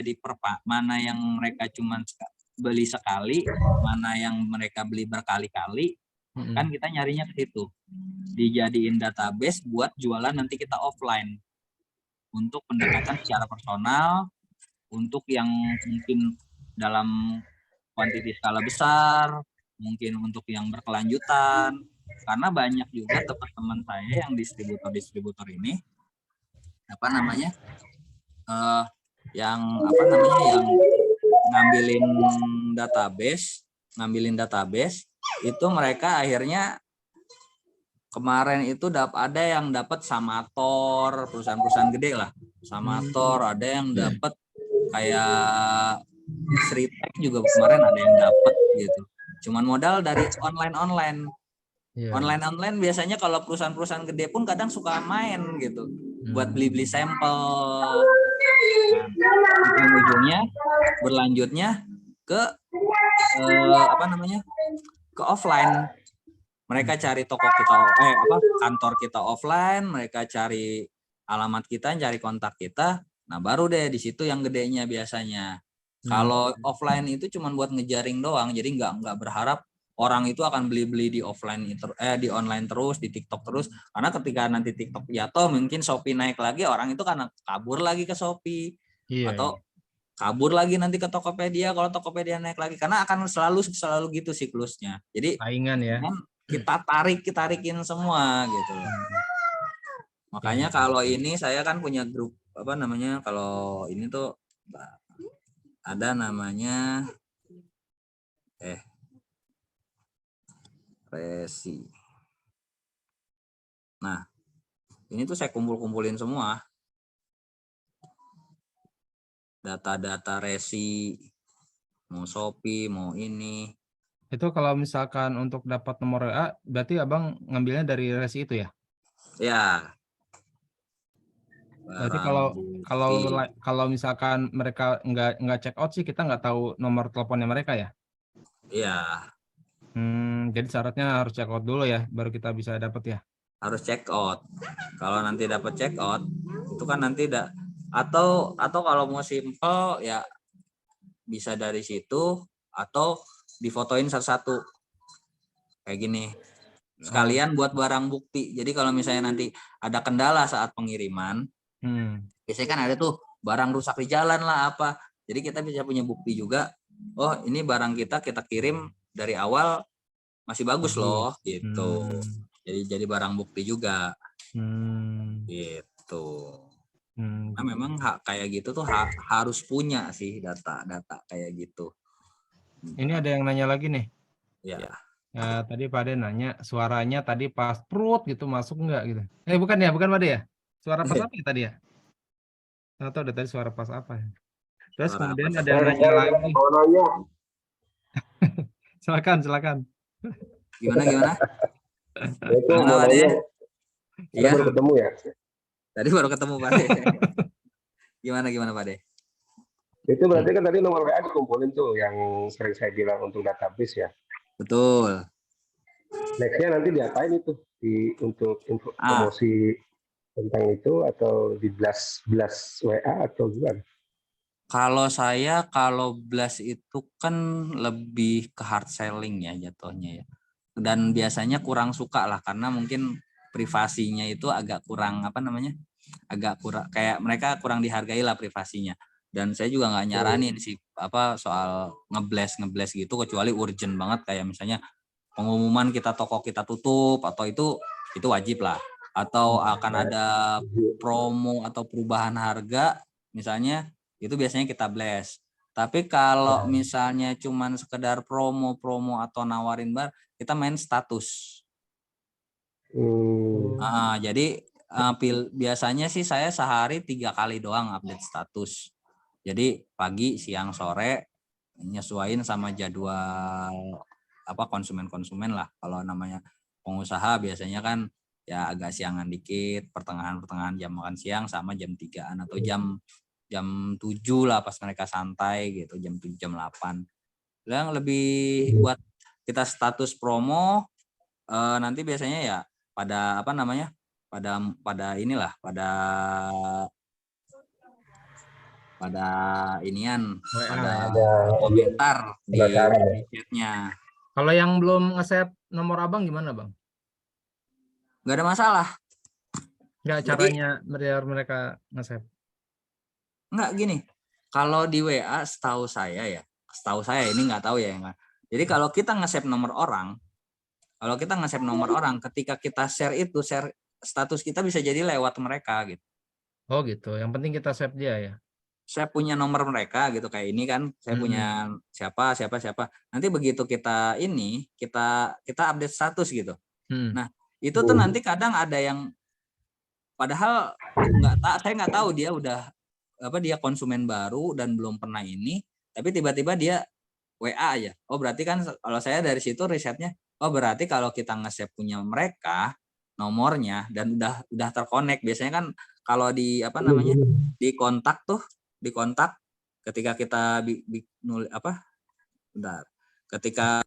mana yang mereka cuma beli sekali, mana yang mereka beli berkali-kali, kan kita nyarinya ke situ. Dijadiin database buat jualan nanti kita offline. Untuk pendekatan secara personal, untuk yang mungkin dalam kuantiti skala besar, mungkin untuk yang berkelanjutan, karena banyak juga teman-teman saya yang distributor ini yang ngambilin database itu mereka akhirnya kemarin itu ada yang dapat Samator, perusahaan-perusahaan gede lah, Samator, ada yang dapat kayak Sritek juga kemarin ada yang dapat gitu. Cuman modal dari online. Online biasanya kalau perusahaan-perusahaan gede pun kadang suka main gitu buat beli-beli sampel. Ujung-ujungnya berlanjutnya ke ke offline. Mereka cari toko kita kantor kita offline, mereka cari alamat kita, cari kontak kita. Nah, baru deh di situ yang gedenya biasanya. Kalau offline itu cuma buat ngejaring doang, jadi nggak berharap orang itu akan beli-beli di di online terus, di TikTok terus. Karena ketika nanti TikTok jatuh, mungkin Shopee naik lagi, orang itu karena kabur lagi ke Shopee. Atau kabur lagi nanti ke Tokopedia, kalau Tokopedia naik lagi. Karena akan selalu gitu siklusnya. Jadi saingan ya. Kita tarikin semua gitu. Makanya kalau ini saya kan punya grup kalau ini tuh ada namanya Resi. Nah, ini tuh saya kumpulin semua. data-data resi, mau Shopee, mau ini. Itu kalau misalkan untuk dapat nomor WA, berarti abang ngambilnya dari resi itu ya? Ya, Berarti barang kalau bukti. kalau misalkan mereka nggak check out sih, kita nggak tahu nomor teleponnya mereka ya? Ya, Jadi syaratnya harus check out dulu ya, baru kita bisa dapat ya. harus check out. Kalau nanti dapat check out, itu kan nanti atau kalau mau simple ya bisa dari situ atau difotoin satu-satu kayak gini. Oh, Sekalian buat barang bukti. Jadi kalau misalnya nanti ada kendala saat pengiriman, biasanya kan ada tuh barang rusak di jalan lah apa. Jadi kita bisa punya bukti juga. Oh, ini barang kita kirim dari awal masih bagus bagus. loh gitu. Jadi barang bukti juga Hmm, gitu. hmm. Nah, memang kayak gitu tuh harus punya sih data-data kayak gitu. Ini ada yang nanya lagi nih. Ya. Tadi Pak Ade nanya, suaranya tadi pas perut gitu masuk nggak gitu? Bukan ya, bukan Pak Ade ya? Suara pas apa ya tadi ya? Atau ada tadi suara pas apa ya? Terus Suara apa kemudian sih? ada yang nanya lagi. Mau nanya, Silakan. Gimana? itu Gimana mau Pak De? nanya, kita Iya, baru ketemu ya. tadi baru ketemu Pak De. Gimana Pak De? Itu berarti kan tadi nomor WA dikumpulin tuh yang sering saya bilang untuk database ya. Betul. Nextnya nanti diapain itu untuk promosi tentang itu atau di blast WA atau gimana? Kalau blast itu kan lebih ke hard selling ya jatuhnya ya. Dan biasanya kurang suka lah karena mungkin privasinya itu agak kurang agak kurang kayak mereka kurang dihargai lah privasinya. Dan saya juga nggak nyaranin sih soal ngeblast gitu kecuali urgent banget kayak misalnya pengumuman toko kita tutup atau itu wajib lah atau akan ada promo atau perubahan harga misalnya itu biasanya kita blast. Tapi kalau misalnya cuman sekedar promo atau nawarin bar, kita main status. Jadi biasanya sih saya sehari 3 kali doang update status. Jadi pagi, siang, sore nyesuaiin sama jadwal konsumen lah. Kalau namanya pengusaha biasanya kan ya agak siangan dikit, pertengahan jam makan siang sama jam 3-an atau jam 7 lah pas mereka santai gitu, jam 7 jam 8. Yang lebih buat kita status promo nanti biasanya ya pada pada inilah pada inian pada komentar di chatnya. Kalau yang belum nge-save nomor abang gimana bang? Nggak ada masalah. Nggak caranya mereka nge-save? Nggak gini. Kalau di WA setahu saya ini nggak tahu ya. Jadi kalau kita nge-save nomor orang, ketika kita share status kita bisa jadi lewat mereka gitu. Oh gitu. Yang penting kita save dia ya. Saya punya nomor mereka gitu kayak ini kan, saya punya siapa. Nanti begitu kita update status gitu. Nah, itu tuh nanti kadang ada yang padahal saya nggak tahu dia udah dia konsumen baru dan belum pernah ini, tapi tiba-tiba dia WA aja. Oh, berarti kan kalau saya dari situ risetnya, oh berarti kalau kita nge-save punya mereka nomornya dan udah terkonek. Biasanya kan kalau di di kontak ketika kita ketika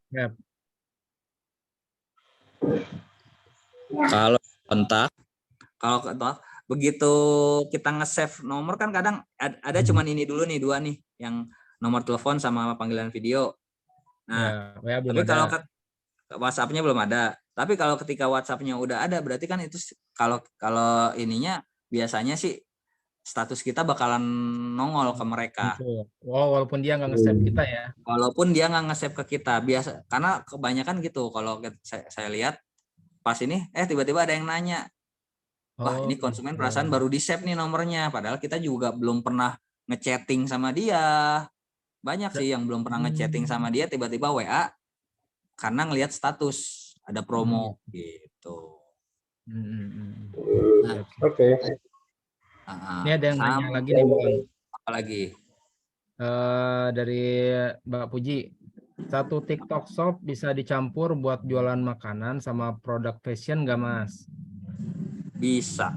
kalau kontak begitu kita nge-save nomor kan kadang ada cuman ini dulu nih, 2 nih yang nomor telepon sama panggilan video. Nah, ya, tapi kalau WhatsApp-nya belum ada. Tapi kalau ketika WhatsApp-nya udah ada berarti kan itu kalau ininya biasanya sih status kita bakalan nongol ke mereka. Oh, walaupun dia nggak nge-save kita ya. Walaupun dia nggak nge-save ke kita. Biasa karena kebanyakan gitu kalau saya lihat pas ini tiba-tiba ada yang nanya, wah ini konsumen perasaan baru di-save nih nomornya, padahal kita juga belum pernah ngechatting sama dia. Banyak sih yang belum pernah ngechatting sama dia, tiba-tiba WA karena ngelihat status ada promo gitu. Oke. Ini ada yang nanya lagi nih bang. Apa lagi? Dari Mbak Puji. Satu TikTok Shop bisa dicampur buat jualan makanan sama produk fashion nggak, Mas? Bisa.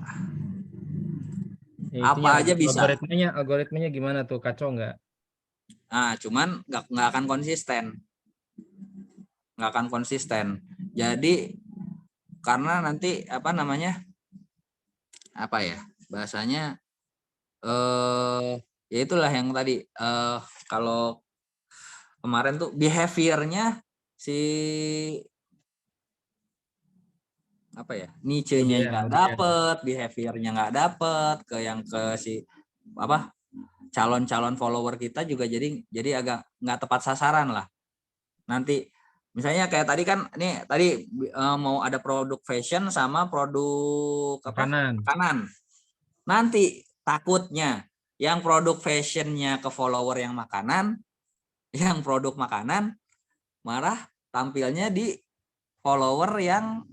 Itunya Apa aja bisa. algoritmanya gimana tuh? Kacau nggak? Nah, cuman nggak akan konsisten. Nggak akan konsisten. Jadi karena nanti apa namanya? Apa ya? Bahasanya ya itulah yang tadi kalau kemarin tuh behaviornya si apa ya, niche-nya nggak Audiens. dapet, behaviornya nggak dapet, ke yang ke si apa calon-calon follower kita juga jadi agak nggak tepat sasaran lah. Nanti misalnya kayak tadi kan nih tadi mau ada produk fashion sama produk apa Makanan. makanan. Nanti takutnya yang produk fashionnya ke follower yang makanan, yang produk makanan marah tampilnya di follower yang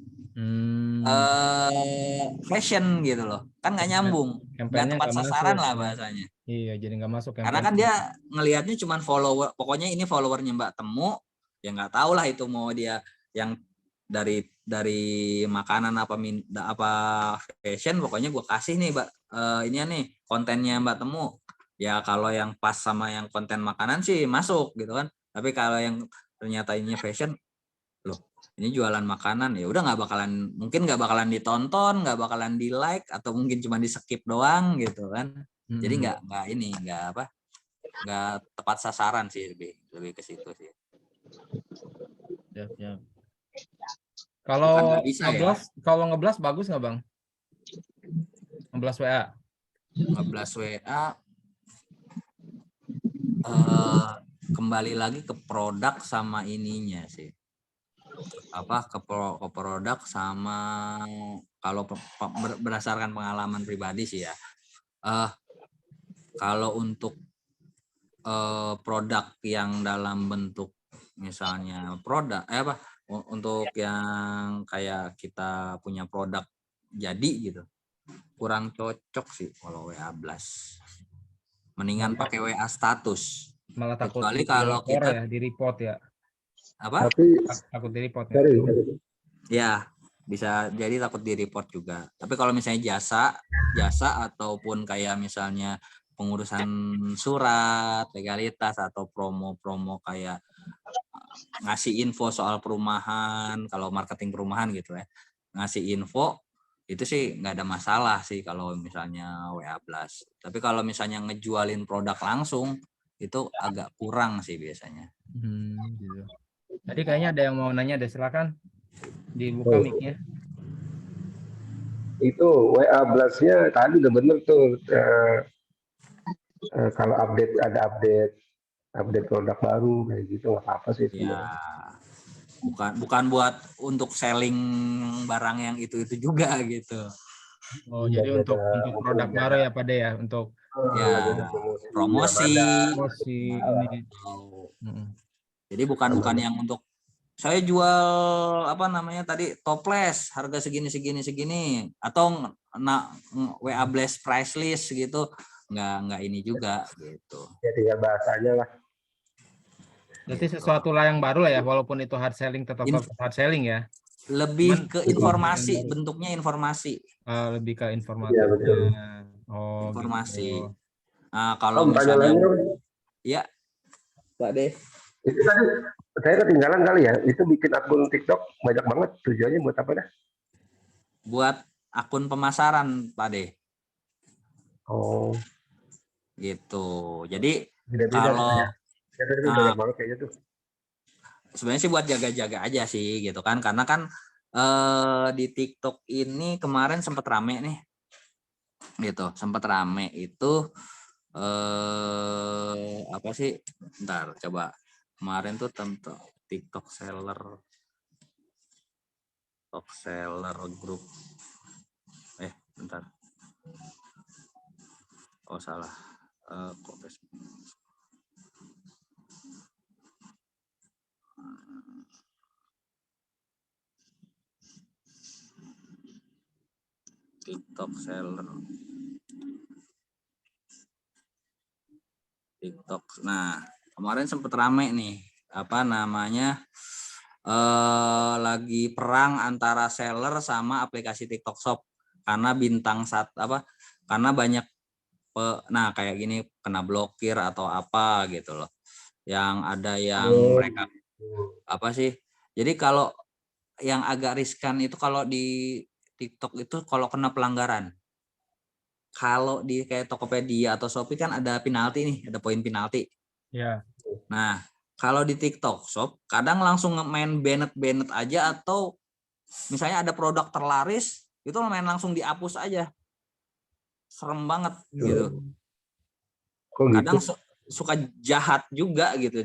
fashion gitu loh, kan nggak nyambung, nggak Kampanye tepat nggak sasaran masuk. lah bahasanya. Iya, jadi nggak masuk Karena kampanye. kan dia ngelihatnya cuma follower, pokoknya ini followernya Mbak Temu, ya nggak tahu lah itu mau dia yang dari makanan apa fashion, pokoknya gue kasih nih Mbak ini nih kontennya Mbak Temu. Ya kalau yang pas sama yang konten makanan sih masuk gitu kan. Tapi kalau yang ternyata ini fashion, loh ini jualan makanan, ya udah mungkin nggak bakalan ditonton, nggak bakalan di like, atau mungkin cuma di skip doang gitu kan. Jadi nggak tepat sasaran sih, lebih ke situ sih. Siap. Bukan Kalau nggak bisa ya. ngeblas bagus nggak, Bang? Ngeblas WA. Ngeblas WA kembali lagi ke produk sama ininya sih. Ke produk sama kalau berdasarkan pengalaman pribadi sih ya. Kalau untuk produk yang dalam bentuk misalnya untuk yang kayak kita punya produk jadi gitu, kurang cocok sih kalau WA blast. Mendingan pakai WA status. Malah takut Kecuali kalau dilapor kita ya, di report ya. apa? Tapi Takut di report ya. sorry, Ya, bisa jadi takut di report juga. Tapi kalau misalnya jasa ataupun kayak misalnya pengurusan surat, legalitas, atau promo-promo kayak ngasih info soal perumahan, kalau marketing perumahan gitu ya, ngasih info, itu sih nggak ada masalah sih kalau misalnya WA Blast. Tapi kalau misalnya ngejualin produk langsung, itu agak kurang sih biasanya. Gitu. Tadi kayaknya ada yang mau nanya deh, silakan dibuka mic-nya. itu WA Blast-nya tadi udah bener tuh. Kalau update produk baru kayak gitu nggak apa-apa sih Ya, sebenarnya. bukan buat untuk selling barang yang itu juga gitu. Oh, jadi Lagi untuk ada mungkin produk lagi baru ada ya Pak De ya, untuk lagi ada Promosi. promosi ini. Jadi bukan yang untuk saya jual apa namanya tadi toples harga segini atau WA Blast price list gitu, nggak ini juga gitu. Ya tinggal bahasanya lah. Berarti sesuatu lah yang baru lah ya, walaupun itu hard selling tetap hard selling ya. Lebih ke informasi, baru. bentuknya informasi. Lebih ke Ya informatifnya. betul. Oh, Informasi. gitu. Nah, kalau Tanya misalnya lagi dong. ya Pak De, Itu tadi saya ketinggalan kali ya. Itu bikin akun TikTok banyak banget. Tujuannya buat apa dah? buat akun pemasaran Pak De. Oh, Gitu. Jadi beda-beda kalau ya. Itu banyak banget kayaknya tuh. sebenarnya sih buat jaga-jaga aja sih gitu kan, karena kan di TikTok ini kemarin sempat rame nih gitu, itu apa sih, ntar coba kemarin tuh tentang TikTok seller group, bentar, oh salah, kok TikTok seller TikTok. Nah, kemarin sempet rame nih, apa namanya, lagi perang antara seller sama aplikasi TikTok Shop karena karena banyak nah kayak gini kena blokir atau apa gitu loh. Yang ada yang mereka apa sih? Jadi kalau yang agak riskan itu kalau di TikTok itu kalau kena pelanggaran. Kalau di kayak Tokopedia atau Shopee kan ada penalti nih, ada poin penalti. Ya. Nah, kalau di TikTok Shop kadang langsung main banned aja atau misalnya ada produk terlaris itu main langsung dihapus aja. Serem banget gitu. Kok gitu? Kadang suka jahat juga gitu,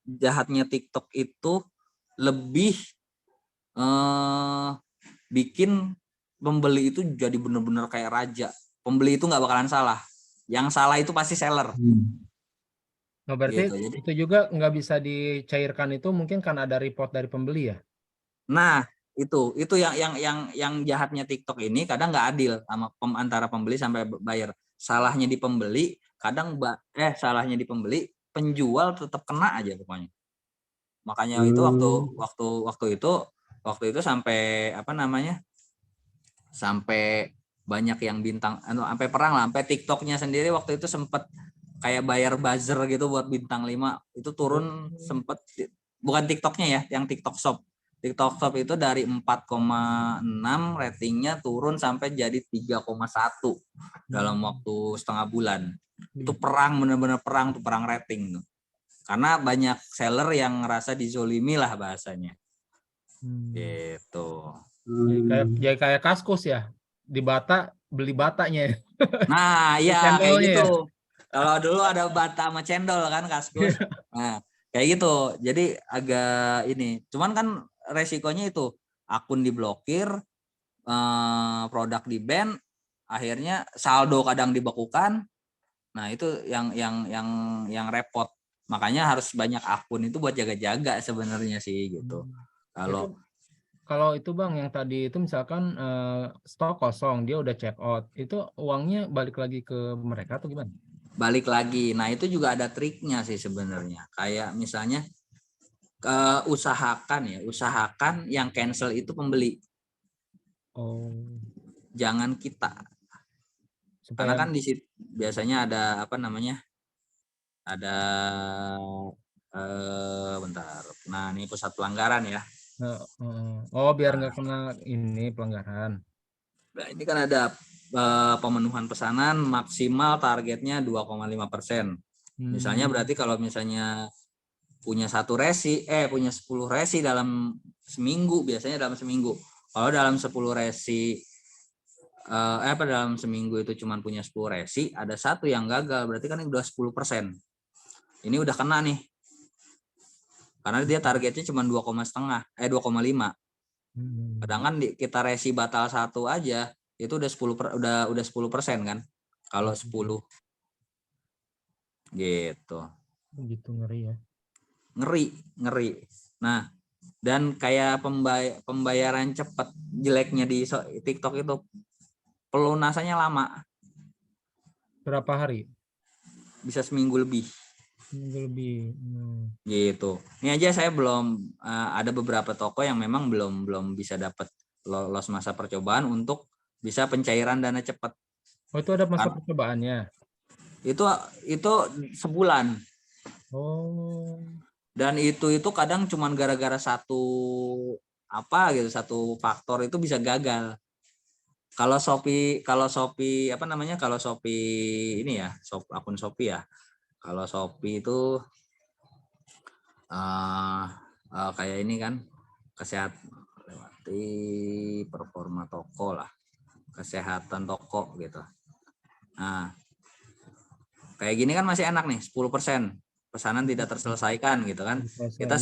jahatnya TikTok itu lebih bikin pembeli itu jadi bener-bener kayak raja. Pembeli itu nggak bakalan salah. Yang salah itu pasti seller. Nah, berarti Gitu. Jadi, itu juga nggak bisa dicairkan itu mungkin kan ada report dari pembeli ya? nah itu yang jahatnya TikTok ini kadang nggak adil sama antara pembeli sampai buyer. Salahnya di pembeli, salahnya di pembeli, penjual tetap kena aja pokoknya. Makanya itu waktu itu sampai apa namanya? Sampai banyak yang bintang sampai perang lah, sampai TikToknya sendiri waktu itu sempet kayak bayar buzzer gitu buat bintang 5 itu turun sempet, bukan TikToknya ya, yang TikTok Shop. TikTok Shop itu dari 4,6 ratingnya turun sampai jadi 3,1 dalam waktu setengah bulan. Itu perang, bener-bener perang tuh, perang rating tuh. Karena banyak seller yang ngerasa dizolimi lah bahasanya. Gitu. Jadi kayak Kaskus ya. Di Bata beli batanya. Nah, Beli ya kayak cendolnya gitu. ya. Kalau dulu ada bata sama cendol kan, Kaskus. Nah, kayak gitu. Jadi agak ini. Cuman kan resikonya itu akun diblokir, produk di-ban, akhirnya saldo kadang dibekukan. Nah, itu yang repot. Makanya harus banyak akun itu buat jaga-jaga sebenarnya sih gitu. Kalau itu Bang yang tadi itu misalkan stok kosong dia udah check out, itu uangnya balik lagi ke mereka atau gimana? Balik lagi. Nah, itu juga ada triknya sih sebenarnya. Kayak misalnya usahakan yang cancel itu pembeli. Oh, Jangan kita. Karena supaya kan di situ biasanya ada apa namanya? Ada bentar. Nah, ini pusat pelanggaran ya. biar Nah, nggak kena ini pelanggaran. Nah, ini kan ada pemenuhan pesanan maksimal targetnya 2,5%. Misalnya berarti kalau misalnya punya 10 resi dalam seminggu, biasanya dalam seminggu. Kalau dalam 10 resi dalam seminggu itu cuma punya 10 resi, ada satu yang gagal, berarti kan udah 10%. Ini udah kena nih. Karena dia targetnya cuma 2,5. Sedangkan kita resi batal satu aja itu udah 10% kan. Kalau 10 gitu. Gitu ngeri ya. Ngeri. Nah, dan kayak pembayaran cepat jeleknya di TikTok itu pelunasannya lama. Berapa hari? Bisa seminggu lebih. Seminggu lebih. Gitu. Ini aja saya belum ada beberapa toko yang memang belum bisa dapat lolos masa percobaan untuk bisa pencairan dana cepat. Oh, itu ada masa percobaannya. Itu sebulan. Oh. Dan itu kadang cuman gara-gara satu faktor itu bisa gagal. Kalau Shopee kalau Shopee ini ya, akun Shopee ya. Kalau Shopee itu kayak ini kan, kesehatan lewati performa toko lah, kesehatan toko gitu. Nah, kayak gini kan masih enak nih, 10%. Pesanan tidak terselesaikan gitu kan. Kita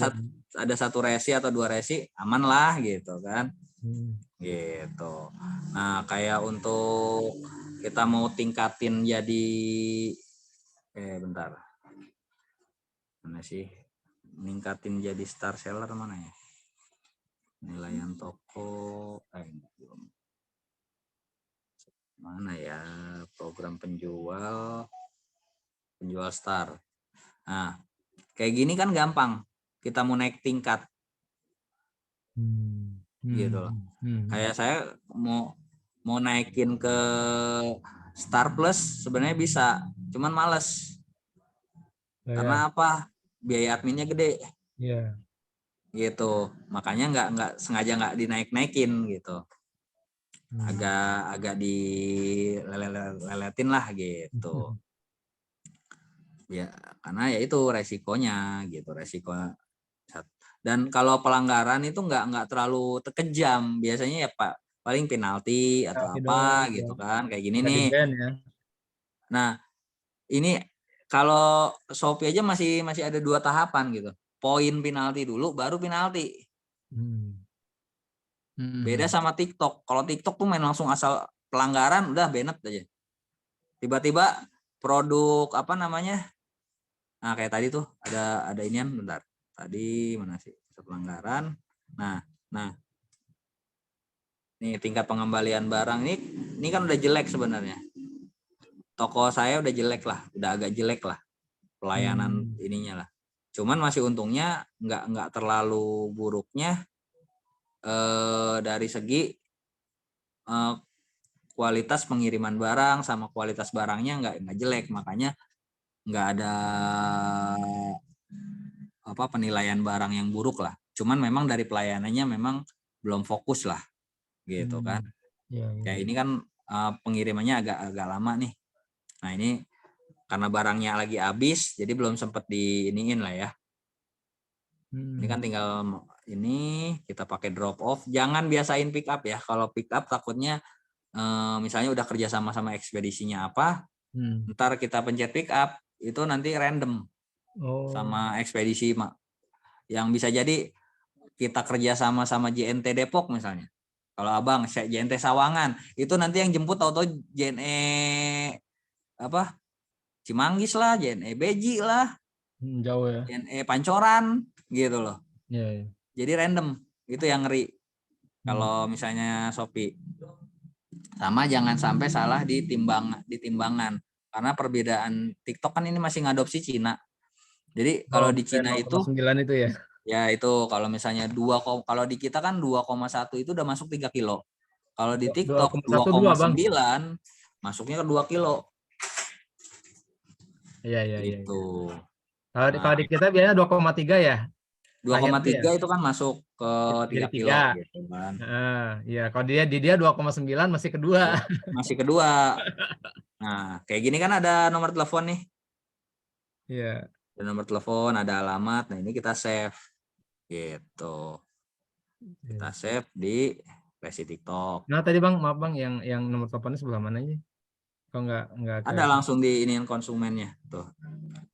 ada satu resi atau 2 resi aman lah gitu kan. Gitu. Nah, kayak untuk kita mau tingkatin jadi bentar. Mana sih? Ningkatin jadi star seller mana ya? Nilaian toko mana ya? program penjual start. Nah, kayak gini kan gampang. Kita mau naik tingkat gitu loh. Kayak saya mau naikin ke Star Plus sebenarnya bisa, cuman males. Karena apa? Biaya adminnya gede. Iya. Gitu. Makanya nggak sengaja nggak dinaik-naikin gitu. Agak dileletin lah gitu. Ya, karena ya itu resikonya gitu, resiko. Dan kalau pelanggaran itu nggak terlalu terkejam, biasanya ya Pak paling penalti atau Penalti apa doang, gitu ya. kan, kayak gini Nggak nih. di-ban ya. Nah, ini kalau Shopee aja masih ada 2 tahapan gitu. Poin penalti dulu, baru penalti. Beda sama TikTok. Kalau TikTok tuh main langsung asal pelanggaran udah banned aja. Tiba-tiba produk apa namanya? Nah, kayak tadi tuh ada inian bentar. Tadi mana sih? Pelanggaran. Nah. Nih tingkat pengembalian barang ini kan udah jelek sebenarnya. Toko saya udah jelek lah, udah agak jelek lah pelayanan ininya lah. Cuman masih untungnya nggak terlalu buruknya dari segi kualitas pengiriman barang sama kualitas barangnya nggak jelek, makanya nggak ada apa penilaian barang yang buruk lah. Cuman memang dari pelayanannya memang belum fokus lah, gitu kan. Kayak ini kan pengirimannya agak lama nih. Nah ini karena barangnya lagi habis, jadi belum sempat diiniin lah ya. Ini kan tinggal ini kita pakai drop off. Jangan biasain pick up ya. Kalau pick up takutnya misalnya udah kerja sama ekspedisinya apa, ntar kita pencet pick up itu nanti random sama ekspedisi yang bisa jadi kita kerja sama JNT Depok misalnya. Kalau abang JNT Sawangan itu nanti yang jemput tahu-tahu JNE apa Cimanggis lah, JNE Beji lah, jauh ya. JNE Pancoran gitu loh. Yeah. Jadi random itu yang ngeri. Kalau misalnya Shopee. Sama jangan sampai salah di timbangan. Karena perbedaan TikTok kan ini masih ngadopsi Cina. Jadi kalau di Cina itu 9 itu ya. Ya itu kalau misalnya kalau di kita kan 2,1 itu udah masuk 3 kilo. Kalau di TikTok 2,9 masuknya ke 2 kilo. Iya. Gitu. Kalau di kita biasanya 2,3 ya. 2,3 itu kan masuk ke 3 kilo gitu kan. Iya, kalau di dia 2,9 masih kedua. Masih kedua. Nah, kayak gini kan ada nomor telepon nih. Iya. Ada nomor telepon, ada alamat. Nah, ini kita save. Gitu. Kita save di Resi TikTok. Nah, tadi Bang, maaf Bang, yang nomor teleponnya sebelah mana aja? Kok enggak ada langsung di iniin konsumennya tuh.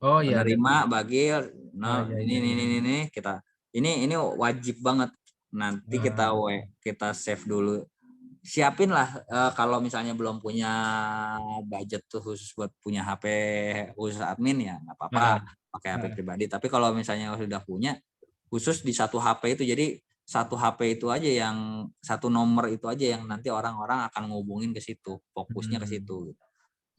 Oh iya. Penerima bagil. Nah, ini kita ini wajib banget. Nanti kita save dulu. Siapin lah kalau misalnya belum punya budget tuh khusus buat punya HP khusus admin ya nggak apa-apa pakai HP pribadi. Tapi kalau misalnya sudah punya khusus di satu HP itu, jadi satu HP itu aja yang satu nomor itu aja yang nanti orang-orang akan ngubungin ke situ, fokusnya ke situ.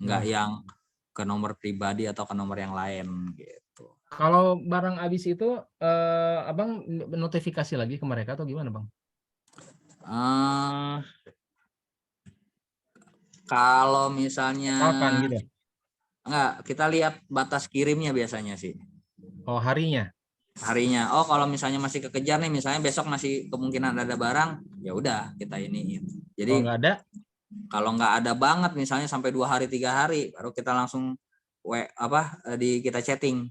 Nggak yang ke nomor pribadi atau ke nomor yang lain gitu. Kalau barang habis itu Abang notifikasi lagi ke mereka atau gimana Bang? Kalau misalnya gitu. Enggak, kita lihat batas kirimnya biasanya sih. Oh, harinya. Oh, kalau misalnya masih kekejar nih, misalnya besok masih kemungkinan ada barang, ya udah kita iniin. Jadi kalau nggak ada, kalau nggak ada banget misalnya sampai 2 hari 3 hari baru kita langsung kita chatting.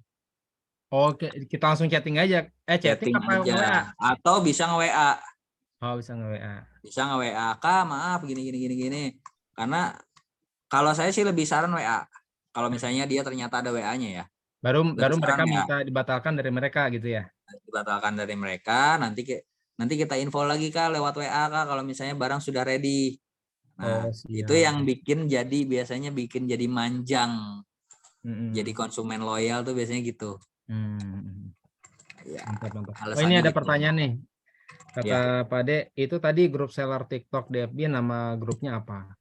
Oh, kita langsung chatting aja. Chatting apa aja. WA? Atau bisa nge-WA. Oh, bisa nge-WA. Bisa nge-WA, Kak, maaf gini. Karena kalau saya sih lebih saran WA. Kalau misalnya dia ternyata ada WA-nya ya. Baru mereka minta dibatalkan dari mereka gitu ya. Dibatalkan dari mereka, nanti kita info lagi Kak lewat WA Kak kalau misalnya barang sudah ready. Nah, itu yang biasanya bikin jadi manjang. Jadi konsumen loyal tuh biasanya gitu. Ya, oh, ini ada pertanyaan nih. Kata Pak De, itu tadi grup seller TikTok di FB nama grupnya apa?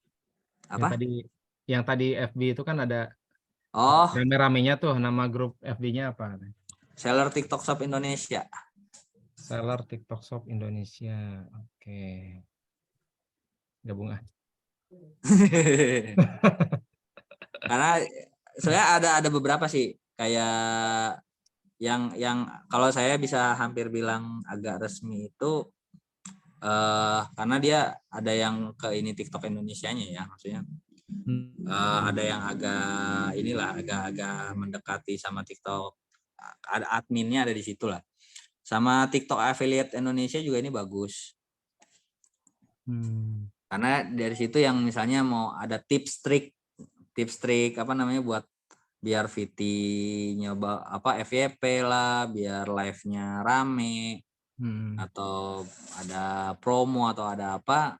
yang tadi FB itu kan ada Oh, rame-ramenya tuh, nama grup FB-nya apa? seller TikTok Shop Indonesia. Seller TikTok Shop Indonesia. Oke. Gabung ah. Karena sebenarnya ada beberapa sih kayak yang kalau saya bisa hampir bilang agak resmi itu karena dia ada yang ke ini TikTok Indonesianya ya, maksudnya ada yang agak inilah agak mendekati sama TikTok, ada adminnya ada di situ lah. Sama TikTok Affiliate Indonesia juga ini bagus. Karena dari situ yang misalnya mau ada tips trik apa namanya buat biar VT nyoba apa FYP lah, biar live-nya rame, atau ada promo atau ada apa,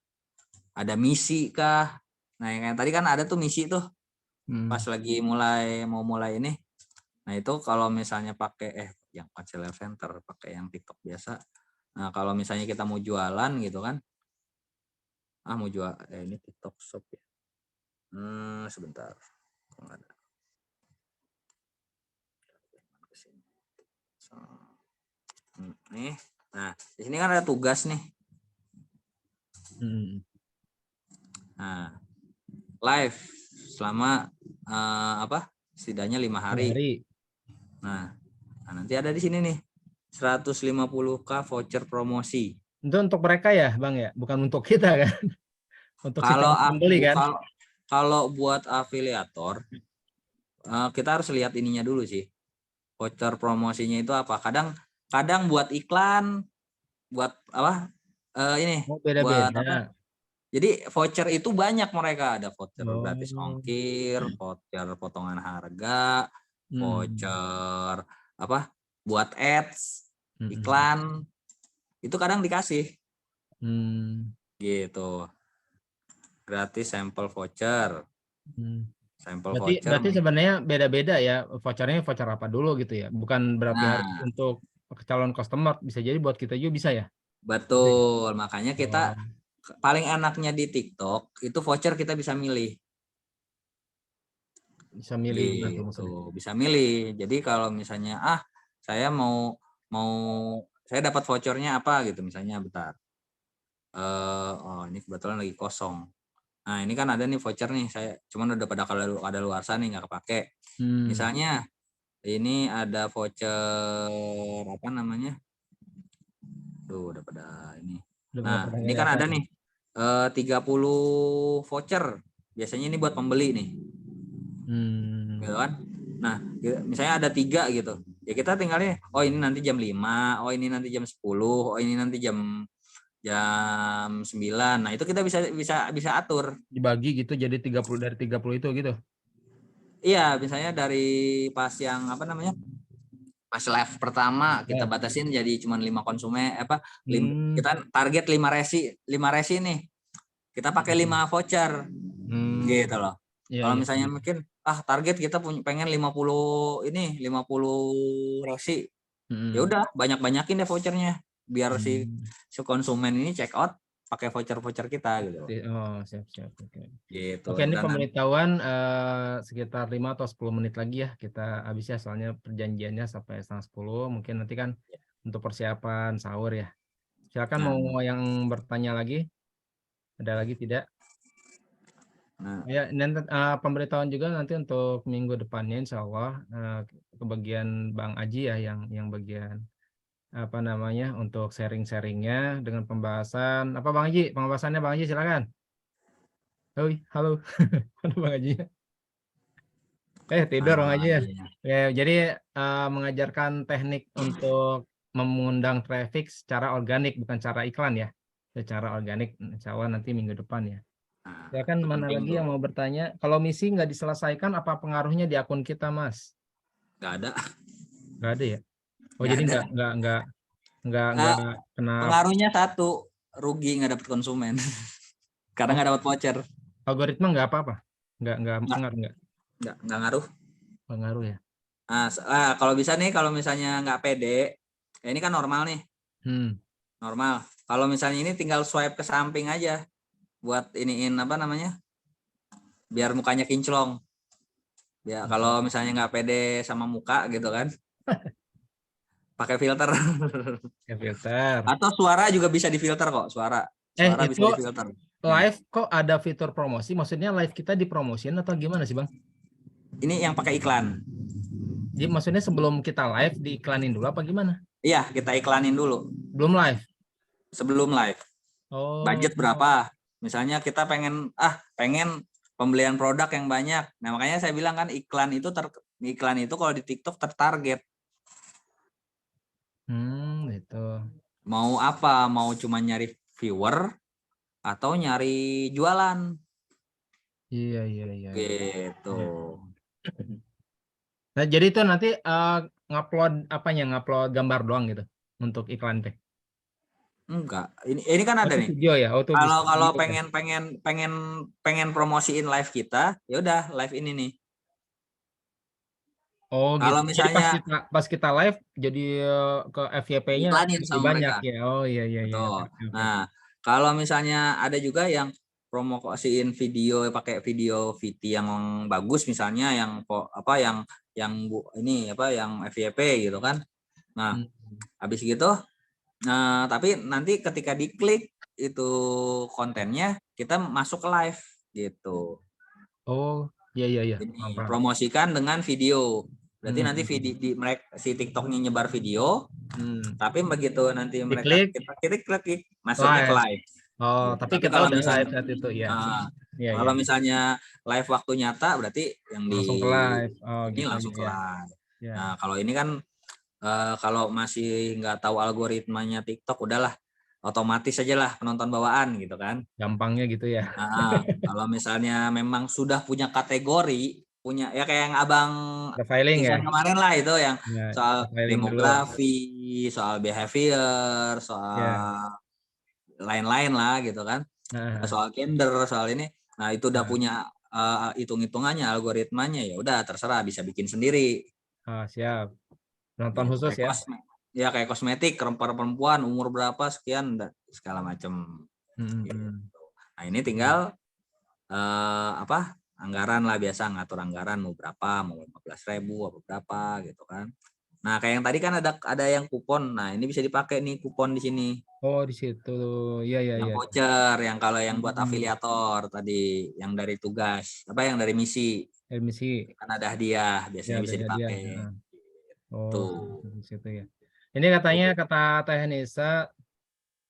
ada misi kah. Nah yang tadi kan ada tuh misi tuh pas lagi mau mulai ini. Nah itu kalau misalnya pakai yang concealer center, pakai yang TikTok biasa. Nah kalau misalnya kita mau jualan gitu kan, mau jual ini TikTok Shop ya. Sebentar. Nih, nah di sini kan ada tugas nih. Nah, live selama setidaknya 5 hari. Nah, nanti ada di sini nih 150k voucher promosi. Itu untuk mereka ya, Bang ya, bukan untuk kita kan? Untuk Kalau kita membeli kan? kalau buat afiliator, kita harus lihat ininya dulu sih. Voucher promosinya itu apa? Kadang buat iklan, buat apa? Ini buat Beda-beda. apa? Jadi voucher itu banyak mereka, ada voucher gratis ongkir, voucher potongan harga, voucher apa? Buat ads, iklan. Itu kadang dikasih. Gitu. Gratis sampel voucher. Sampel voucher. Berarti sebenarnya beda-beda ya, vouchernya voucher apa dulu gitu ya. Bukan berarti harus untuk calon customer, bisa jadi buat kita juga bisa ya. Betul, makanya kita paling enaknya di TikTok itu voucher kita bisa milih. Bisa milih gitu. Bisa milih. Jadi kalau misalnya saya mau saya dapat vouchernya apa gitu misalnya, bentar. Ini kebetulan lagi kosong. Nah, ini kan ada nih voucher nih, saya cuman udah pada ada luarsa nih nggak kepake. Misalnya ini ada voucher apa namanya? Udah pada ini. Nah, ini kan ada nih 30 voucher. Biasanya ini buat pembeli nih. Gitu kan? Nah, misalnya ada 3 gitu. Ya kita tinggalnya, ini nanti jam 5, ini nanti jam 10, ini nanti jam 9. Nah, itu kita bisa atur. Dibagi gitu jadi 30 dari 30 itu gitu. Iya, misalnya dari pas yang apa namanya? Pas live pertama kita batasin jadi cuma 5 konsumen kita target 5 resi nih. Kita pakai 5 voucher. Gitu loh. Kalau misalnya mungkin target kita pengen 50 resi. Ya udah, banyak-banyakin deh vouchernya biar si konsumen ini check out pakai voucher kita gitu. Siap. Gitu. Oke, ini pemberitahuan sekitar 5 atau 10 menit lagi ya kita habis ya, soalnya perjanjiannya sampai 9:30. Mungkin nanti kan untuk persiapan sahur ya. Silakan mau yang bertanya lagi. Ada lagi tidak? Ya, dan pemberitahuan juga nanti untuk minggu depannya insya Allah ke bagian Bang Aji ya yang bagian apa namanya untuk sharing-sharingnya dengan pembahasan apa Bang Aji, pembahasannya Bang Aji silakan. Halo. Bang Aji. Tidur Bang Aji ya. Jadi mengajarkan teknik untuk mengundang traffic secara organik bukan cara iklan ya. Secara organik insya Allah nanti minggu depan ya. Ya kan, mana lagi yang mau bertanya? Kalau misi nggak diselesaikan, apa pengaruhnya di akun kita, Mas? Nggak ada. Nggak ada ya? Jadi nggak kena. Pengaruhnya satu, rugi nggak dapat konsumen. Karena nggak dapat voucher. Algoritma nggak apa-apa? Nggak pengaruh nggak? Nggak ngaruh. Pengaruh ya. Kalau bisa nih, kalau misalnya nggak pede, ini kan normal nih. Normal. Kalau misalnya ini tinggal swipe ke samping aja. Buat iniin apa namanya? biar mukanya kinclong. Ya kalau misalnya nggak pede sama muka gitu kan, pakai filter. Ya filter. Atau suara juga bisa difilter kok, suara bisa Itu difilter. live kok ada fitur promosi? Maksudnya live kita dipromosin atau gimana sih Bang? Ini yang pakai iklan. Jadi maksudnya sebelum kita live diiklanin dulu apa gimana? Iya, kita iklanin dulu Belum live? sebelum live. Oh, Budget berapa? Misalnya kita pengen pembelian produk yang banyak. Nah, makanya saya bilang kan iklan itu kalau di TikTok tertarget. Gitu. Mau apa? Mau cuma nyari viewer atau nyari jualan? Iya. Gitu. Nah, jadi itu nanti ngupload gambar doang gitu untuk iklan teh. Enggak. Ini kan ada Itu nih. video ya, auto bisa Kalau gitu ya? pengen promosiin live kita, ya udah live ini nih. Oh gitu. Kalau Jadi misalnya pas kita live jadi ke FYP-nya iklanin lebih sama banyak mereka. ya. Oh iya. Betul. Oke. Nah, kalau misalnya ada juga yang promosiin video pakai video VT yang bagus misalnya yang yang FYP gitu kan. Nah, habis gitu tapi nanti ketika diklik itu kontennya kita masuk ke live gitu. Oh iya. Jadi Paham. promosikan dengan video. Berarti nanti mereka si TikToknya nyebar video, tapi begitu nanti mereka Diklik kita klik masuknya ke live. live. Oh, Gitu. tapi Tapi kita kalau udah live misalnya saat itu ya. Iya. kalau misalnya live waktu nyata berarti yang Langsung ke live. Oh ini gitu langsung ke ya. live. Ya. Nah, kalau ini kan kalau masih nggak tahu algoritmanya TikTok udahlah otomatis aja lah penonton bawaan gitu kan. Gampangnya gitu ya. Kalau misalnya memang sudah punya kategori, punya ya kayak yang abang Profiling ya. Ihsan kemarin lah itu yang Ya, soal profiling dulu. demografi, soal behavior, Ya. soal lain-lain lah gitu kan, Nah, soal gender, soal ini. Nah itu udah nah. punya hitung-hitungannya, algoritmanya, ya udah terserah bisa bikin sendiri. Siap. Nonton Gitu. khusus ya. Kayak kosmetik, perempuan umur berapa sekian segala macam. Gitu. Nah ini tinggal anggaran lah, biasa ngatur anggaran mau berapa, mau 15.000 apa berapa gitu kan. Nah kayak yang tadi kan ada yang kupon, nah ini bisa dipakai nih kupon di sini. Oh di situ, iya. Yang voucher, yang kalau yang buat afiliator tadi, yang dari tugas, yang dari misi, Emisi, kan ada hadiah, ya biasanya ada bisa hadiah. dipakai. Oh Tuh. di situ ya. Ini katanya kata Teh Nisa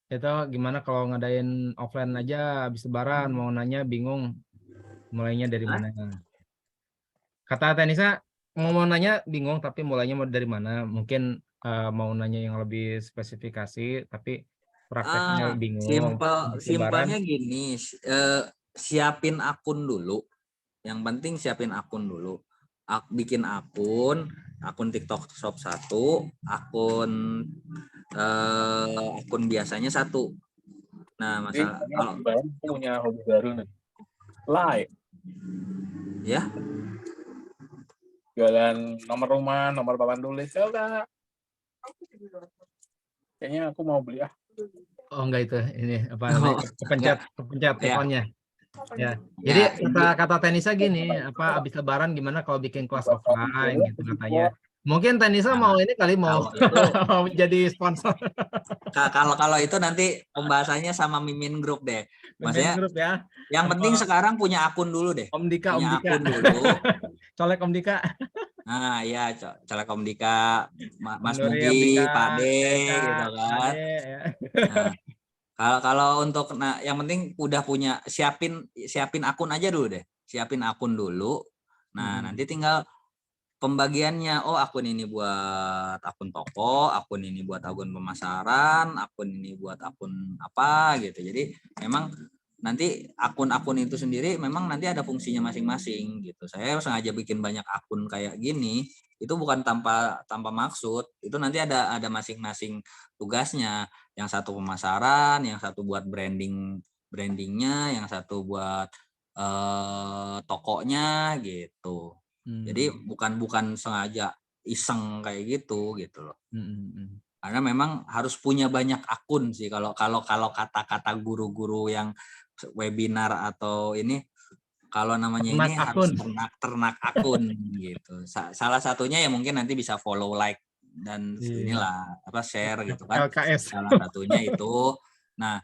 itu gimana kalau ngadain offline aja habis Lebaran, mau nanya bingung mulainya dari mana. Kata Teh Nisa mau nanya bingung tapi mulainya mau dari mana. Mungkin mau nanya yang lebih spesifikasi tapi prakteknya bingung. Habis Lebaran, Simpelnya gini, siapin akun dulu. Yang penting siapin akun dulu. Bikin akun TikTok Shop 1, akun biasanya 1. Nah, masalah kalau punya hobi baru nih. Live. Ya. Jualan nomor rumah, nomor papan tulis. Kayaknya aku mau beli oh enggak itu ini apa namanya kepencet teleponnya. Ya. Jadi kata Tenisa gini, habis Lebaran gimana kalau bikin kelas offline gitu katanya. Mungkin Tenisa mau ini kali mau mau jadi sponsor. Kalau itu nanti pembahasannya sama Mimin Group deh. Maksudnya Grup ya. yang penting sekarang punya akun dulu deh. Om Dika. Akun dulu. Colek Om Dika. Nah, ya colek Om Dika, Mas Nuri, Mugi, Dika, Pak D, Eka, gitu kan. ya. Nah, kalau untuk yang penting udah punya, siapin akun aja dulu deh. Siapin akun dulu. Nah, nanti tinggal pembagiannya. Oh, akun ini buat akun toko, akun ini buat akun pemasaran, akun ini buat akun apa gitu. Jadi memang nanti akun-akun itu sendiri memang nanti ada fungsinya masing-masing gitu. Saya sengaja bikin banyak akun kayak gini itu bukan tanpa maksud. Itu nanti ada masing-masing tugasnya. Yang satu pemasaran, yang satu buat brandingnya, yang satu buat tokonya gitu. Jadi bukan sengaja iseng kayak gitu loh. Karena memang harus punya banyak akun sih kalau kata-kata guru-guru yang webinar atau ini Kalau namanya Ternak ini akun. harus ternak akun gitu. Salah satunya ya mungkin nanti bisa follow, like dan Iya. inilah apa share gitu kan. LKS. Salah satunya itu. Nah,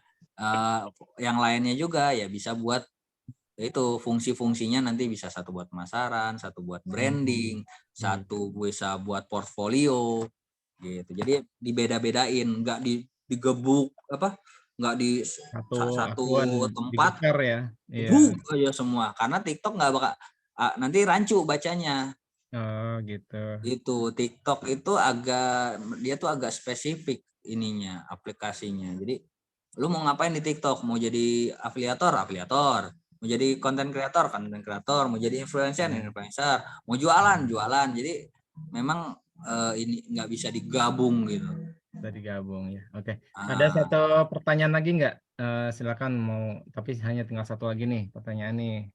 yang lainnya juga ya bisa buat itu fungsi-fungsinya nanti bisa satu buat pemasaran, satu buat branding, satu bisa buat portfolio gitu. Jadi dibeda-bedain, nggak digebuk apa? Nggak di Satu satu akun tempat dibesar ya. Iya. buk aja semua karena TikTok nggak bakal nanti rancu bacanya. Oh gitu. Itu TikTok itu dia tuh agak spesifik ininya aplikasinya. Jadi lu mau ngapain di TikTok? Mau jadi afiliator, mau jadi konten kreator, mau jadi influencer, mau jualan. Jadi memang ini nggak bisa digabung gitu. Bisa digabung ya. Oke. Ah, Ada satu pertanyaan lagi nggak? Silakan mau, tapi hanya tinggal satu lagi nih pertanyaan nih.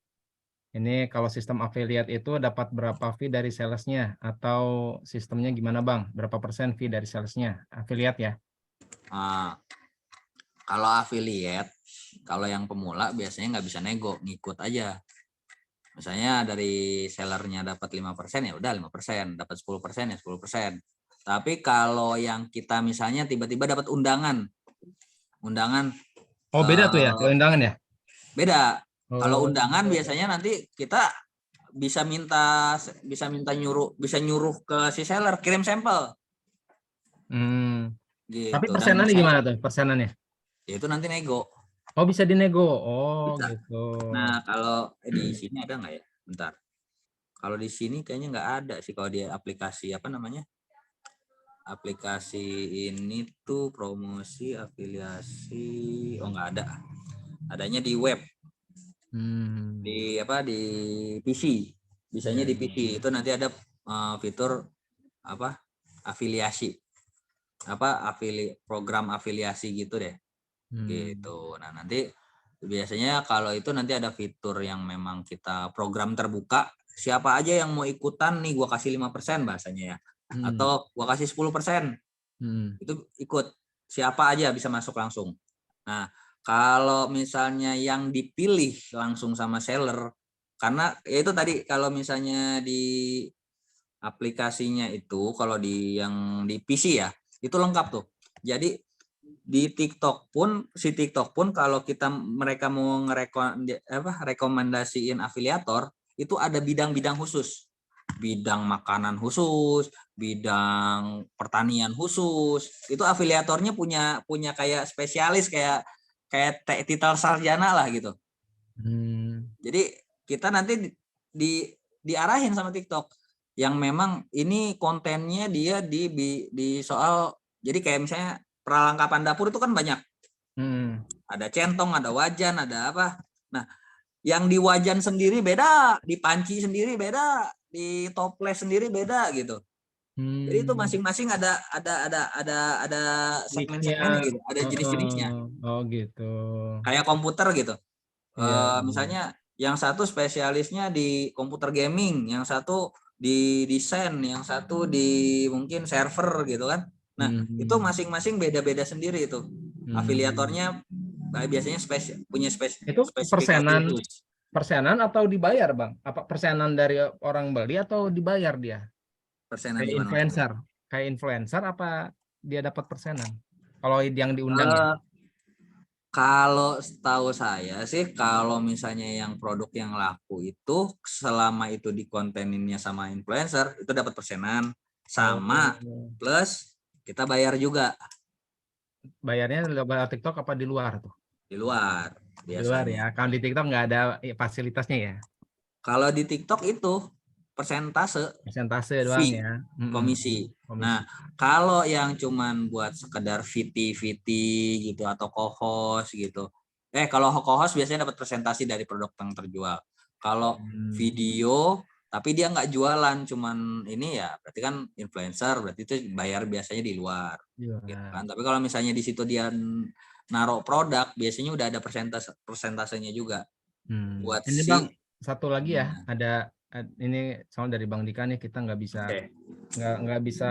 Ini kalau sistem affiliate itu dapat berapa fee dari salesnya atau sistemnya gimana Bang? Berapa persen fee dari salesnya? Affiliate ya? Kalau affiliate, kalau yang pemula biasanya nggak bisa nego, ngikut aja. Misalnya dari sellernya dapat 5% ya udah 5%, dapat 10% ya 10%. Tapi kalau yang kita misalnya tiba-tiba dapat undangan. Oh beda tuh ya, kalau undangan ya? Beda. Kalau Oh. undangan biasanya nanti kita bisa nyuruh ke si seller kirim sampel gitu. Tapi Dan persenannya gimana tuh persenannya? ya itu nanti nego. Oh bisa dinego. Oh Bisa. gitu. Nah kalau di sini ada nggak ya? Bentar. Kalau di sini kayaknya nggak ada sih kalau di aplikasi apa namanya? Aplikasi ini tuh promosi afiliasi. Oh nggak ada. Adanya di web. Di PC. Bisanya di PC. Itu nanti ada fitur apa? Afiliasi. Program afiliasi gitu deh. Gitu. Nah, nanti biasanya kalau itu nanti ada fitur yang memang kita program terbuka, siapa aja yang mau ikutan nih gua kasih 5% bahasanya ya. Atau gua kasih 10%. Itu ikut. Siapa aja bisa masuk langsung. Nah, kalau misalnya yang dipilih langsung sama seller karena ya itu tadi kalau misalnya di aplikasinya itu kalau yang di PC ya, itu lengkap tuh. Jadi di TikTok pun kalau mereka mau rekomendasiin afiliator itu ada bidang-bidang khusus, bidang makanan khusus, bidang pertanian khusus. Itu afiliatornya punya kayak spesialis kayak titel sarjana lah gitu. Jadi kita nanti diarahin sama TikTok yang memang ini kontennya dia di soal jadi kayak misalnya perlengkapan dapur itu kan banyak. Ada centong, ada wajan, ada apa. Nah, yang di wajan sendiri beda, di panci sendiri beda, di toples sendiri beda gitu. Jadi itu masing-masing ada segmen-segmennya gitu, ada jenis-jenisnya. Oh gitu. Kayak komputer gitu. Misalnya yang satu spesialisnya di komputer gaming, yang satu di desain, yang satu di mungkin server gitu kan. Nah, itu masing-masing beda-beda sendiri itu. Afiliatornya biasanya punya Itu spesifikasi khusus. persenan atau dibayar Bang? Apa persenan dari orang beli atau dibayar dia? Persenan Kayak gimana maksudnya? influencer. Kayak influencer apa dia dapat persenan? Kalau yang diundang ya? Kalau setahu saya sih kalau misalnya yang produk yang laku itu selama itu dikonteninnya sama influencer itu dapat persenan sama plus kita bayar juga. Bayarnya lewat TikTok apa di luar tuh? Di luar Di luar biasanya. ya. Kalau di TikTok nggak ada fasilitasnya ya? Kalau di TikTok itu persentase doang fee ya. komisi. Nah, kalau yang cuman buat sekedar VT gitu atau co-host gitu. Kalau co-host biasanya dapat presentasi dari produk yang terjual. Kalau video tapi dia nggak jualan, cuman ini ya berarti kan influencer, berarti itu bayar biasanya di luar. Gitu kan. Tapi kalau misalnya di situ dia naruh produk, biasanya udah ada persentasenya juga. Buat Ini Bang, satu lagi ya, ada ini soal dari Bang Dika nih, kita nggak bisa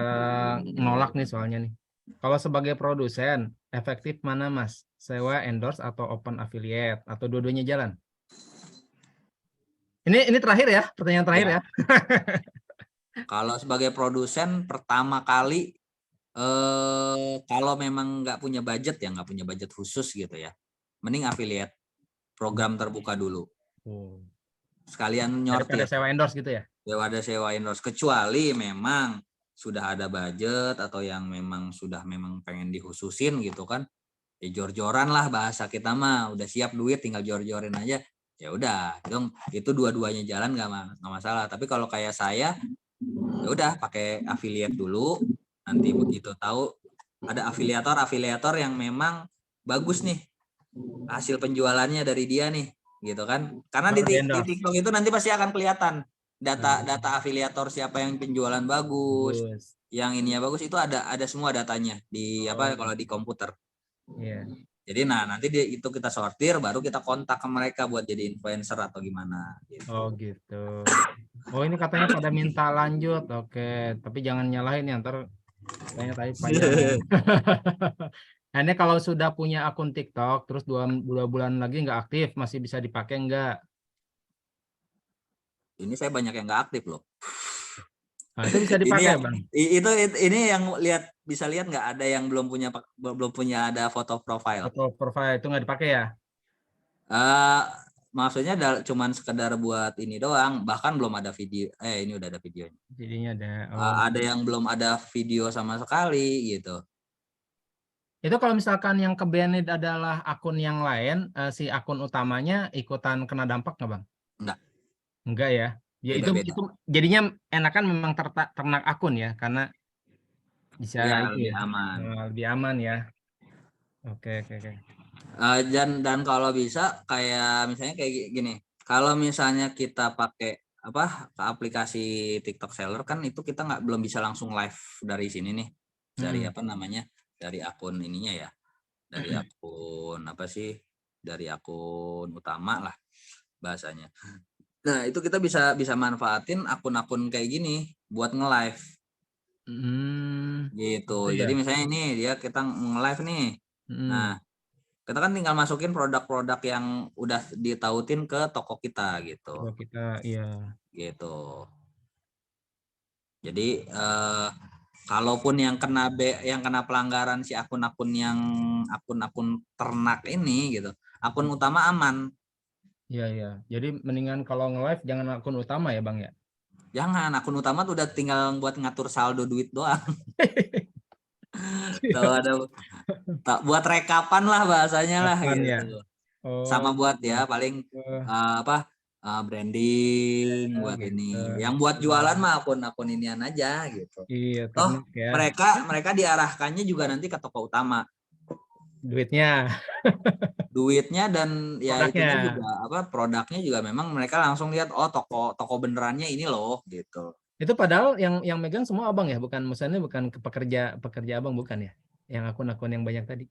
nolak nih soalnya nih. Kalau sebagai produsen, efektif mana Mas? Sewa, endorse, atau open affiliate? Atau dua-duanya jalan? Ini terakhir ya, pertanyaan terakhir ya. Kalau sebagai produsen pertama kali kalau memang nggak punya budget ya, nggak punya budget khusus gitu ya, mending affiliate, program terbuka dulu. Sekalian Daripada nyortir. sewa endorse gitu ya. Daripada sewa endorse, kecuali memang sudah ada budget atau yang memang sudah memang pengen dihususin gitu kan. Ya jor-joran lah bahasa kita mah, udah siap duit tinggal jor-jorin aja. Ya udah, dong itu dua-duanya jalan nggak masalah. Tapi kalau kayak saya, ya udah pakai affiliate dulu. Nanti begitu tahu ada afiliator yang memang bagus nih hasil penjualannya dari dia nih, gitu kan? Karena di TikTok itu nanti pasti akan kelihatan data afiliator siapa yang penjualan bagus, yang ininya bagus, itu ada semua datanya di kalau di komputer. Iya. Jadi nanti itu kita sortir, baru kita kontak ke mereka buat jadi influencer atau gimana. Gitu. Oh gitu. Oh ini katanya pada minta lanjut, oke. Tapi jangan nyalahin ya, ntar katanya tadi panjang. Nah, ini kalau sudah punya akun TikTok, terus 2 bulan lagi nggak aktif, masih bisa dipakai nggak? Ini saya banyak yang nggak aktif loh. Nah, itu bisa dipakai, Bang. Ini yang bisa lihat nggak ada yang belum punya ada foto profile. Foto profile itu nggak dipakai ya? Maksudnya cuman sekedar buat ini doang, bahkan belum ada video. Ini udah ada videonya. Jadinya ada. Ada yang belum ada video sama sekali gitu. Itu kalau misalkan yang ke-banned adalah akun yang lain, si akun utamanya ikutan kena dampak nggak, Bang? Enggak ya. Ya itu jadinya enakan memang ternak akun ya, karena bisa ya, itu lebih ya. aman. Lebih aman ya. Oke. Dan kalau bisa kayak misalnya kayak gini, kalau misalnya kita pakai aplikasi TikTok Seller kan itu kita belum bisa langsung live dari sini nih, dari dari akun ininya ya, dari akun dari akun utama lah bahasanya. Nah itu kita bisa manfaatin akun-akun kayak gini buat nge-live gitu. Jadi misalnya ini kita nge-live nih. Nah kita kan tinggal masukin produk-produk yang udah ditautin ke toko kita gitu. Toko kita, iya. Gitu. Jadi kalaupun yang kena pelanggaran si akun-akun ternak ini gitu, akun utama aman. Iya. Jadi mendingan kalau nge-live jangan akun utama ya, Bang ya? Jangan, akun utama tuh udah tinggal buat ngatur saldo duit doang. Tuh buat rekapan lah bahasanya lah gitu. Ya? Sama buat paling branding buat ini. Yang buat jualan mah akun inian aja gitu. Iya, ya. Mereka diarahkannya juga nanti ke toko utama. Duitnya dan ya itunya juga produknya juga memang mereka langsung lihat toko benerannya ini loh gitu. Itu padahal yang megang semua abang ya, bukan misalnya bukan pekerja abang bukan ya? Yang akun-akun yang banyak tadi.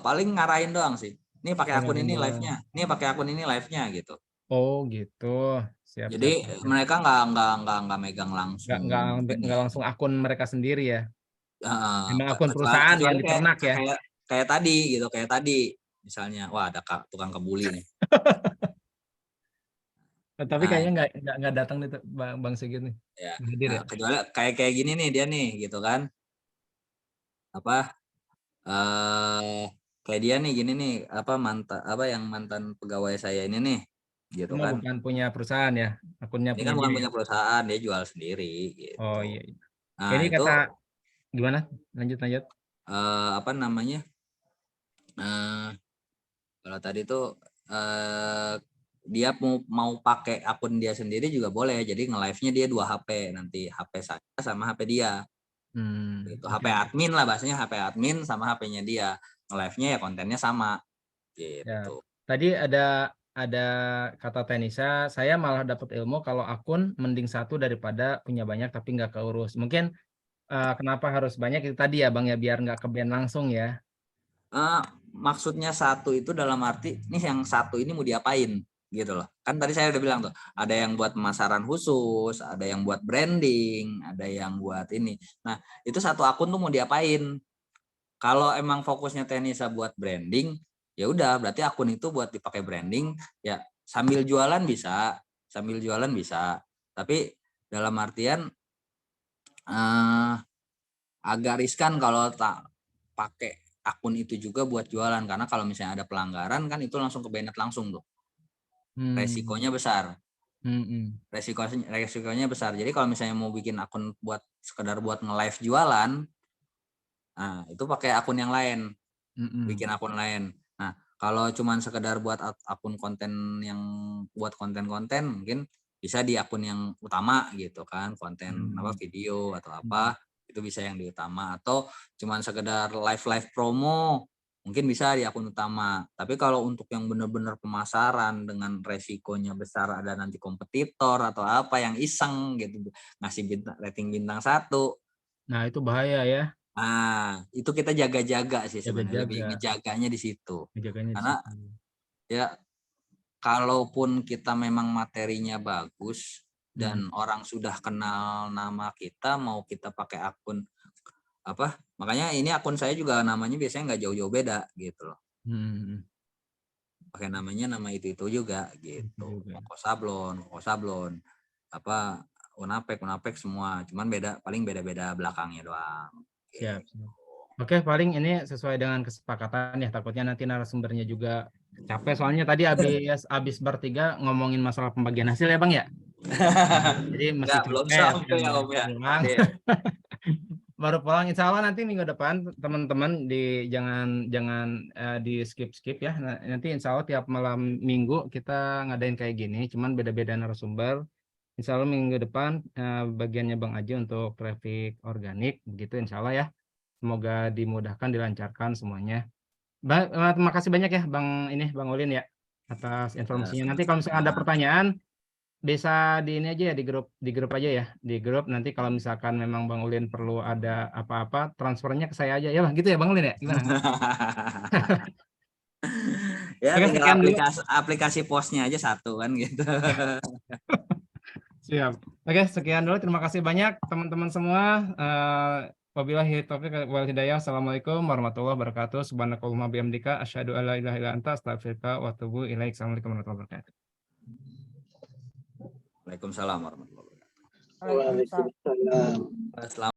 Paling ngarahin doang sih. Nih pakai akun ini live-nya. Nih pakai akun ini live-nya gitu. Oh gitu. Siap. Jadi mereka nggak megang langsung. Nggak langsung akun mereka sendiri ya. Memang akun perusahaan yang diternak ya. Kayak tadi gitu, kayak tadi misalnya, wah ada tukang kebuli nih. Tapi kayaknya nggak datang nih Bang Sigit nih. Ya. Kecuali kayak gini nih dia nih gitu kan. Kayak dia nih gini nih mantan pegawai saya ini nih gitu kan. Bukan punya perusahaan ya, akunnya ini kan bukan punya perusahaan, dia jual sendiri gitu. Oh iya. Nah, ini itu kata gimana? Lanjut. Kalau tadi tuh dia mau pakai akun dia sendiri juga boleh. Jadi nge-live-nya dia 2 HP, nanti HP saya sama HP dia. Gitu. HP admin lah bahasanya, HP admin sama HP-nya dia. Nge-live-nya ya kontennya sama. Gitu. Ya. Tadi ada kata Tenisa, saya malah dapat ilmu kalau akun mending 1 daripada punya banyak tapi nggak keurus. Mungkin kenapa harus banyak itu tadi ya Bang ya, biar nggak ke-ban langsung ya. Maksudnya 1 itu dalam arti nih yang 1 ini mau diapain gitu loh. Kan tadi saya udah bilang tuh, ada yang buat pemasaran khusus, ada yang buat branding, ada yang buat ini. Nah, itu 1 akun tuh mau diapain? Kalau emang fokusnya Tenisa buat branding, ya udah berarti akun itu buat dipakai branding, ya sambil jualan bisa, tapi dalam artian agak riskan kalau tak pakai akun itu juga buat jualan, karena kalau misalnya ada pelanggaran kan itu langsung ke banned langsung tuh. Resikonya besar. Resikonya besar. Jadi kalau misalnya mau bikin akun buat sekedar buat nge-live jualan, nah itu pakai akun yang lain. Bikin akun lain. Nah, kalau cuman sekedar buat akun konten yang buat konten-konten, mungkin bisa di akun yang utama gitu kan, konten apa video atau apa, itu bisa yang di utama, atau cuman sekedar live promo, mungkin bisa di akun utama. Tapi kalau untuk yang benar-benar pemasaran dengan resikonya besar, ada nanti kompetitor atau apa yang iseng gitu ngasih rating bintang 1. Nah, itu bahaya ya. Nah, itu kita jaga-jaga sih sebenarnya, lebih Jaga-jaga. ngejaganya di situ. Ngejaganya di Karena situ. ya kalaupun kita memang materinya bagus dan orang sudah kenal nama kita, mau kita pakai akun apa? Makanya ini akun saya juga namanya biasanya nggak jauh-jauh beda gitu loh. Pakai namanya nama itu juga gitu. Koko Sablon, apa Unapek semua. Cuman paling beda-beda belakangnya doang. Siap. Oke, paling ini sesuai dengan kesepakatan ya. Takutnya nanti narasumbernya juga capek. Soalnya tadi habis bertiga ngomongin masalah pembagian hasil ya Bang ya. Jadi masih belum capek. sampai ya Om ya. Pulang. Baru pulang. Insya Allah nanti minggu depan teman-teman jangan di skip ya. Nanti Insya Allah tiap malam minggu kita ngadain kayak gini. Cuman beda-beda narasumber. Insya Allah minggu depan bagiannya Bang Aji untuk traffic organik begitu Insya Allah ya. Semoga dimudahkan, dilancarkan semuanya. Terima kasih banyak ya Bang Ulin ya atas informasinya. Nanti kalau misalkan ada pertanyaan bisa di ini aja ya di grup aja ya. Di grup nanti kalau misalkan memang Bang Ulin perlu ada apa-apa transfernya ke saya aja ya Bang. Gitu ya Bang Ulin ya. Gimana? Ya Oke, tinggal sekian dulu. aplikasi posnya aja satu kan gitu. Siap. Oke, sekian dulu. Terima kasih banyak teman-teman semua. Wabillahi taufiq wal hidayah. Assalamualaikum warahmatullahi wabarakatuh. Subhanakallahumma bihamdika asyhadu an la ilaha illa anta astaghfiruka wa atubu ilaik. Assalamualaikum warahmatullahi wabarakatuh. Waalaikumsalam warahmatullahi wabarakatuh. Waalaikumsalam. Selamat